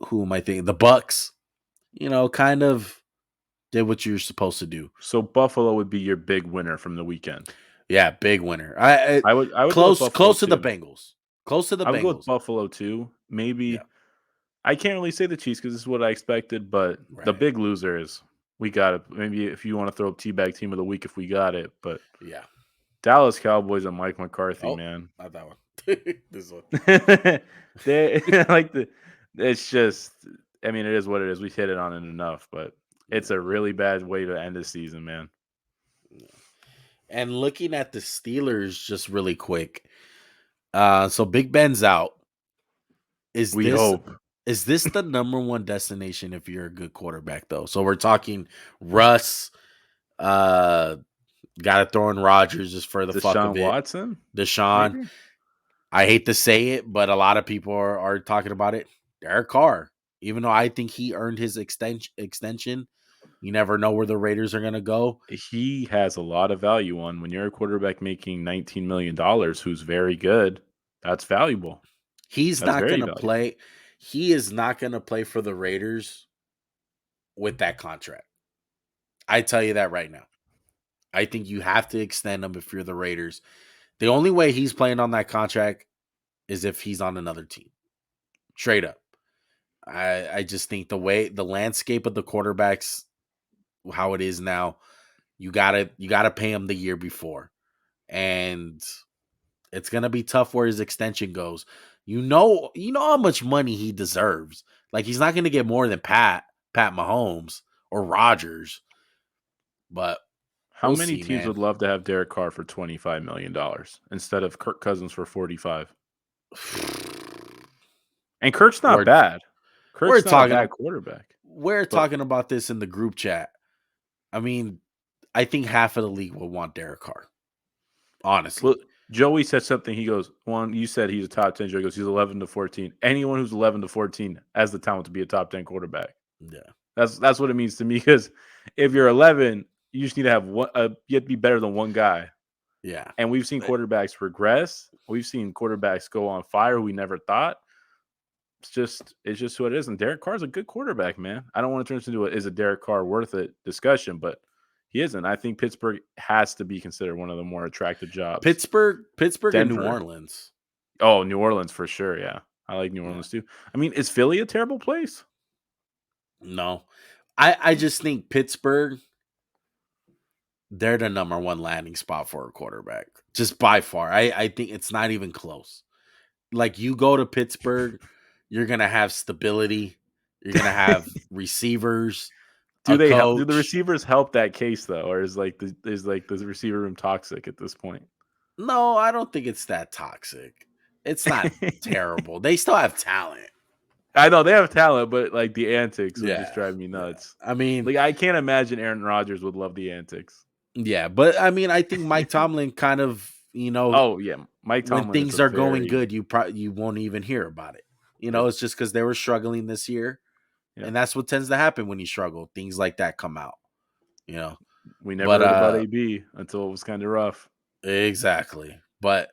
who am I thinking? The Bucs, kind of did what you're supposed to do. So Buffalo would be your big winner from the weekend. Yeah, big winner. I I would go with close Buffalo close to the too. Bengals. Close to the I would go with Bengals. Buffalo too. Yeah, Maybe I can't really say the Chiefs because this is what I expected, but the right. big loser is we got it. Maybe if you want to throw up teabag team of the week, if we got it, but Yeah. Dallas Cowboys and Mike McCarthy, Oh, man. not that one. This one. they like the. It's just. I mean, it is what it is. We hit it on it enough, but it's Yeah. a really bad way to end the season, man. Yeah. And looking at the Steelers just really quick. So Big Ben's out. Is We this hope is this the number one destination if you're a good quarterback though? So we're talking Russ, uh gotta throw in Rodgers just for the fuck of Deshaun it. Watson, Deshaun. maybe. I hate to say it, but a lot of people are talking about it. Derek Carr. Even though I think he earned his extension, you never know where the Raiders are gonna go. He has a lot of value on when you're a quarterback making $19 million who's very good. That's valuable. He's That's not very gonna valuable. play. He is not gonna play for the Raiders with that contract. I tell you that right now. I think you have to extend him if you're the Raiders. The only way he's playing on that contract is if he's on another team. Straight up. I just think the landscape of the quarterbacks, how it is now, you gotta pay him the year before. And it's gonna be tough where his extension goes. You know how much money he deserves. Like he's not gonna get more than Pat Mahomes or Rodgers, but How we'll many see, teams man. would love to have Derek Carr for $25 million instead of Kirk Cousins for 45? And Kirk's not we're bad. we're Kirk's not a talking bad quarterback. we're But talking about this in the group chat. I mean, I think half of the league will want Derek Carr. well, Honestly. Joey said something. He goes, "One, you said he's a top 10." Joey goes, "He's 11 to 14. Anyone who's 11 to 14 has the talent to be a top 10 quarterback." Yeah. That's what it means to me. Because if you're 11, you just need to have one. You have to be better than one guy. Yeah. And we've seen quarterbacks regress. We've seen quarterbacks go on fire. We never thought. It's just what it is. And Derek Carr's a good quarterback, man. I don't want to turn this into is a Derek Carr worth it discussion, but he isn't. I think Pittsburgh has to be considered one of the more attractive jobs. Pittsburgh and New Denver. Orleans. Oh, New Orleans for sure. Yeah. I like New Yeah. Orleans too. I mean, is Philly a terrible place? No. I just think Pittsburgh, they're the number one landing spot for a quarterback. Just by far. I think it's not even close. Like you go to Pittsburgh, you're gonna have stability, you're gonna have receivers, Do a they help? Do the coach. receivers help that case though, or is like the receiver room toxic at this point? No, I don't think it's that toxic. It's not terrible. They still have talent. I know they have talent, but like the antics would just Yeah, drive me yeah. nuts. I mean, Like I can't imagine Aaron Rodgers would love the antics. yeah, but I mean, I think Mike Tomlin kind of, Oh yeah, Mike when Tomlin is things a are going very good, you won't even hear about it. yep, It's just because they were struggling this year, yep. and that's what tends to happen when you struggle. Things like that come out. You know, We never but heard about AB until it was kind of rough. exactly. But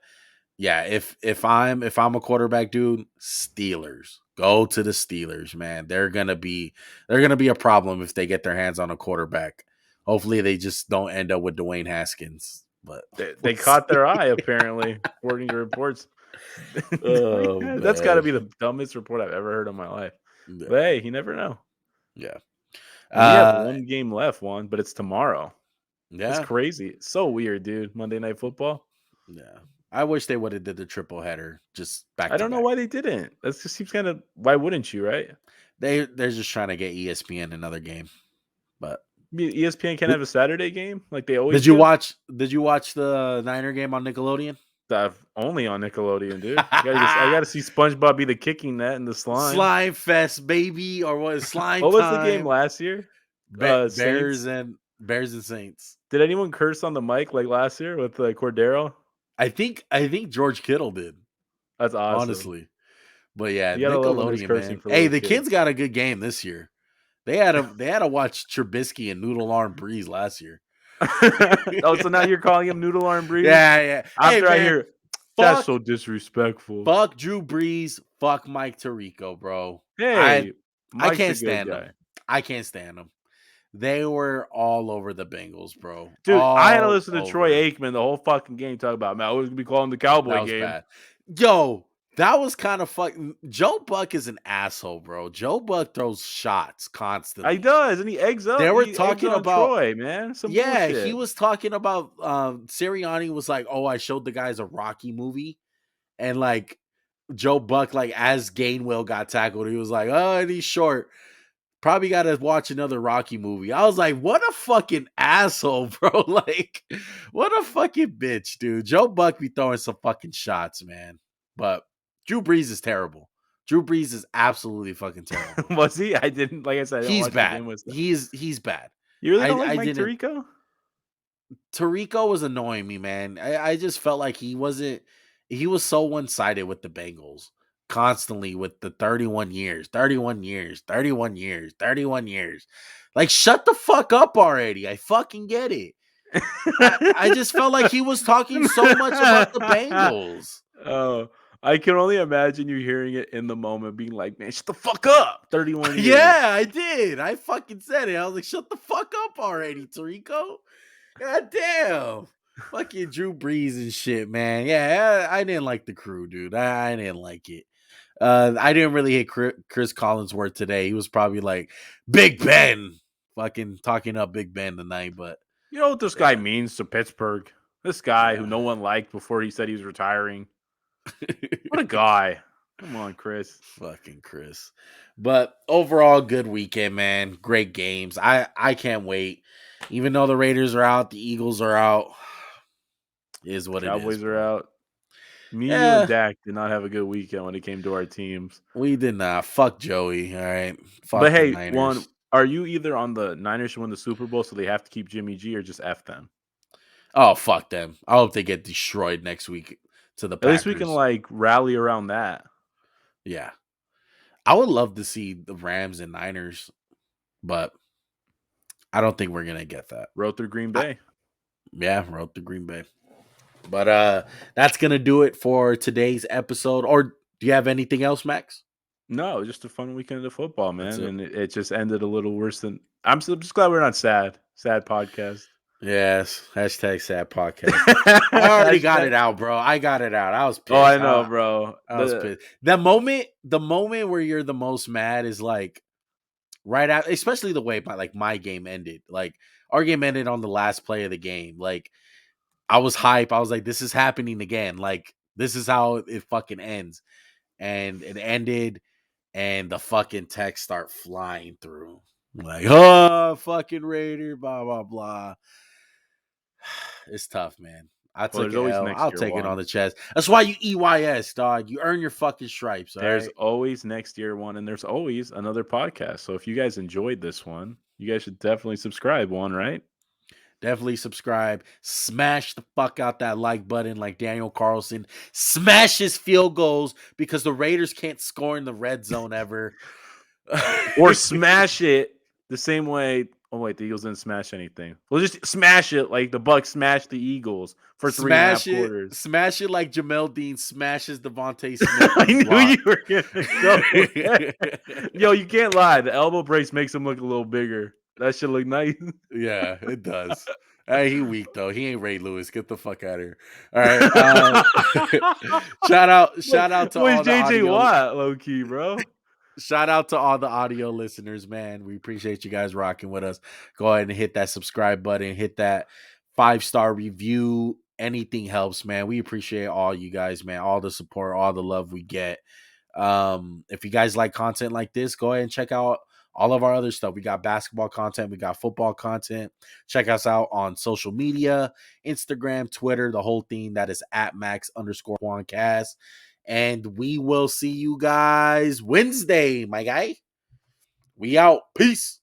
yeah, if I'm a quarterback dude, Steelers. Go to the Steelers, man. They're gonna be a problem if they get their hands on a quarterback. Hopefully they just don't end up with Dwayne Haskins. But They caught their eye apparently, according to reports. oh That's got to man. be the dumbest report I've ever heard in my life. Yeah. But hey, you never know. Yeah. And we have Uh one game left, but it's tomorrow. That's yeah. crazy. It's so weird, dude. Monday Night Football. Yeah. I wish they would have did the triple header just back I to don't know back. why they didn't. That just seems kind of. Why wouldn't you, right? They're just trying to get ESPN another game. But ESPN can't th- have a Saturday game like they always did you do. watch the Niner game on Nickelodeon? Only on Nickelodeon, dude. I gotta see SpongeBob be the kicking net and the slime. Slime Fest, baby, or what? Slime What was the game time. last year? Bears Saints. and Saints. Did anyone curse on the mic like last year with Cordero? I think George Kittle did, That's awesome. honestly. But yeah, You gotta love when there's Nickelodeon, cursing man. for Hey, little the kids. kids got a good game this year. They had to watch Trubisky and Noodle Arm Breeze last year. Oh, so now you're calling him Noodle Arm Breeze? Yeah, yeah. Hey After I man, hear that's fuck so disrespectful. fuck Drew Brees, fuck Mike Tirico, bro. I Hey, I Mike's a can't good stand them. guy. I can't stand them. They were all over the Bengals, bro. Dude, I had to All listen to Troy over. Aikman the whole fucking game talk about, man, I was gonna be calling the That Cowboy was game. bad. Yo, that was kind of fucking. Joe Buck is an asshole, bro. Joe Buck throws shots He constantly. does, and he eggs They up. were He eggs talking on about, Troy, man. Some yeah, he bullshit. was talking about Sirianni was like, "Oh, I showed the guys a Rocky movie." And like Joe Buck, like as Gainwell got tackled, he was like, "Oh, and he's short. Probably got to watch another Rocky movie." I was like, "What a fucking asshole, bro! Like, what a fucking bitch, dude." Joe Buck be throwing some fucking shots, man. But Drew Brees is terrible. Drew Brees is absolutely fucking terrible. Was he? I didn't, like I said, I didn't He's watch the bad. game with them. He's bad. You really I don't like I Mike didn't. Tirico? Tarico was annoying me, man. I just felt like he wasn't. He was so one sided with the Bengals, constantly with the 31 years, 31 years, 31 years, 31 years. Like, shut the fuck up already. I fucking get it. I just felt like he was talking so much about the Bengals. Oh, I can only imagine you hearing it in the moment, being like, "Man, shut the fuck up!" 31 years. Yeah, I did. I fucking said it. I was like, shut the fuck up already, Tarico. God damn. Fucking Drew Brees and shit, man. Yeah, I didn't like the crew, dude. I didn't like it. I didn't really hate Chris Collinsworth today. He was probably like Big Ben, fucking talking up Big Ben tonight. But You know what this guy yeah, means to Pittsburgh? This guy who yeah. no one liked before he said he was retiring. What a guy. Come on, Chris. Fucking Chris. But overall, good weekend, man. Great games. I can't wait. Even though the Raiders are out, the Eagles are out. Is what it is, Cowboys are bro. out. Me, you, and Yeah, Dak did not have a good weekend when it came to our teams. we did not. Fuck Joey. All right. But Fuck the hey, one, Niners. are you either on the Niners to win the Super Bowl so they have to keep Jimmy G or just F them? Oh, fuck them. I hope they get destroyed next week to the At least we can Packers. like rally around that. Yeah. I would love to see the Rams and Niners, but I don't think we're gonna get that. Road through Green I, Bay. yeah, wrote the Green Bay. But that's gonna do it for today's episode. Or do you have anything else, Max? No, just a fun weekend of football, That's man. it. And it just ended a little worse than I'm just glad we're not sad. Sad podcast. Yes. Hashtag sad podcast. I already got it Hashtag. out, bro. I got it out. I was Oh, I pissed. know, bro. I was pissed. The moment where you're the most mad is like right out, especially the way my game ended. Like our game ended on the last play of the game. Like I was hype. I was like, this is happening again. Like this is how it fucking ends. And it ended, and the fucking texts start flying through. Like, oh, fucking Raider, blah blah blah. It's tough, man. I Well, took there's an always L. next I'll year, take it on Juan. the chest. That's why you EYS, dog. You earn your fucking stripes, all There's right? always next year one, and there's always another podcast. So if you guys enjoyed this one, you guys should definitely subscribe, one, right? Definitely subscribe. Smash the fuck out that like button like Daniel Carlson. Smash his field goals because the Raiders can't score in the red zone ever. Or smash it the same way. Oh wait, the Eagles didn't smash anything. Well, just smash it like the Bucs smashed the Eagles for 3.5 quarters. Smash it like Jamel Dean smashes Devontae Smith I in the knew slot. you were gonna go there. Yo, you can't lie. The elbow brace makes him look a little bigger. That should look nice. Yeah, it does. Hey, he weak though. He ain't Ray Lewis. Get the fuck out of here. All right. Shout out to Boy's all the JJ audio. Watt, low key, bro. Shout out to all the audio listeners, man. We appreciate you guys rocking with us. Go ahead and hit that subscribe button, hit that 5-star review. Anything helps, man. We appreciate all you guys, man. All the support, all the love we get. If you guys like content like this, go ahead and check out all of our other stuff. We got basketball content, we got football content. Check us out on social media, Instagram, Twitter, the whole thing. That is at Max_JuanCast. And we will see you guys Wednesday, my guy. We out. Peace.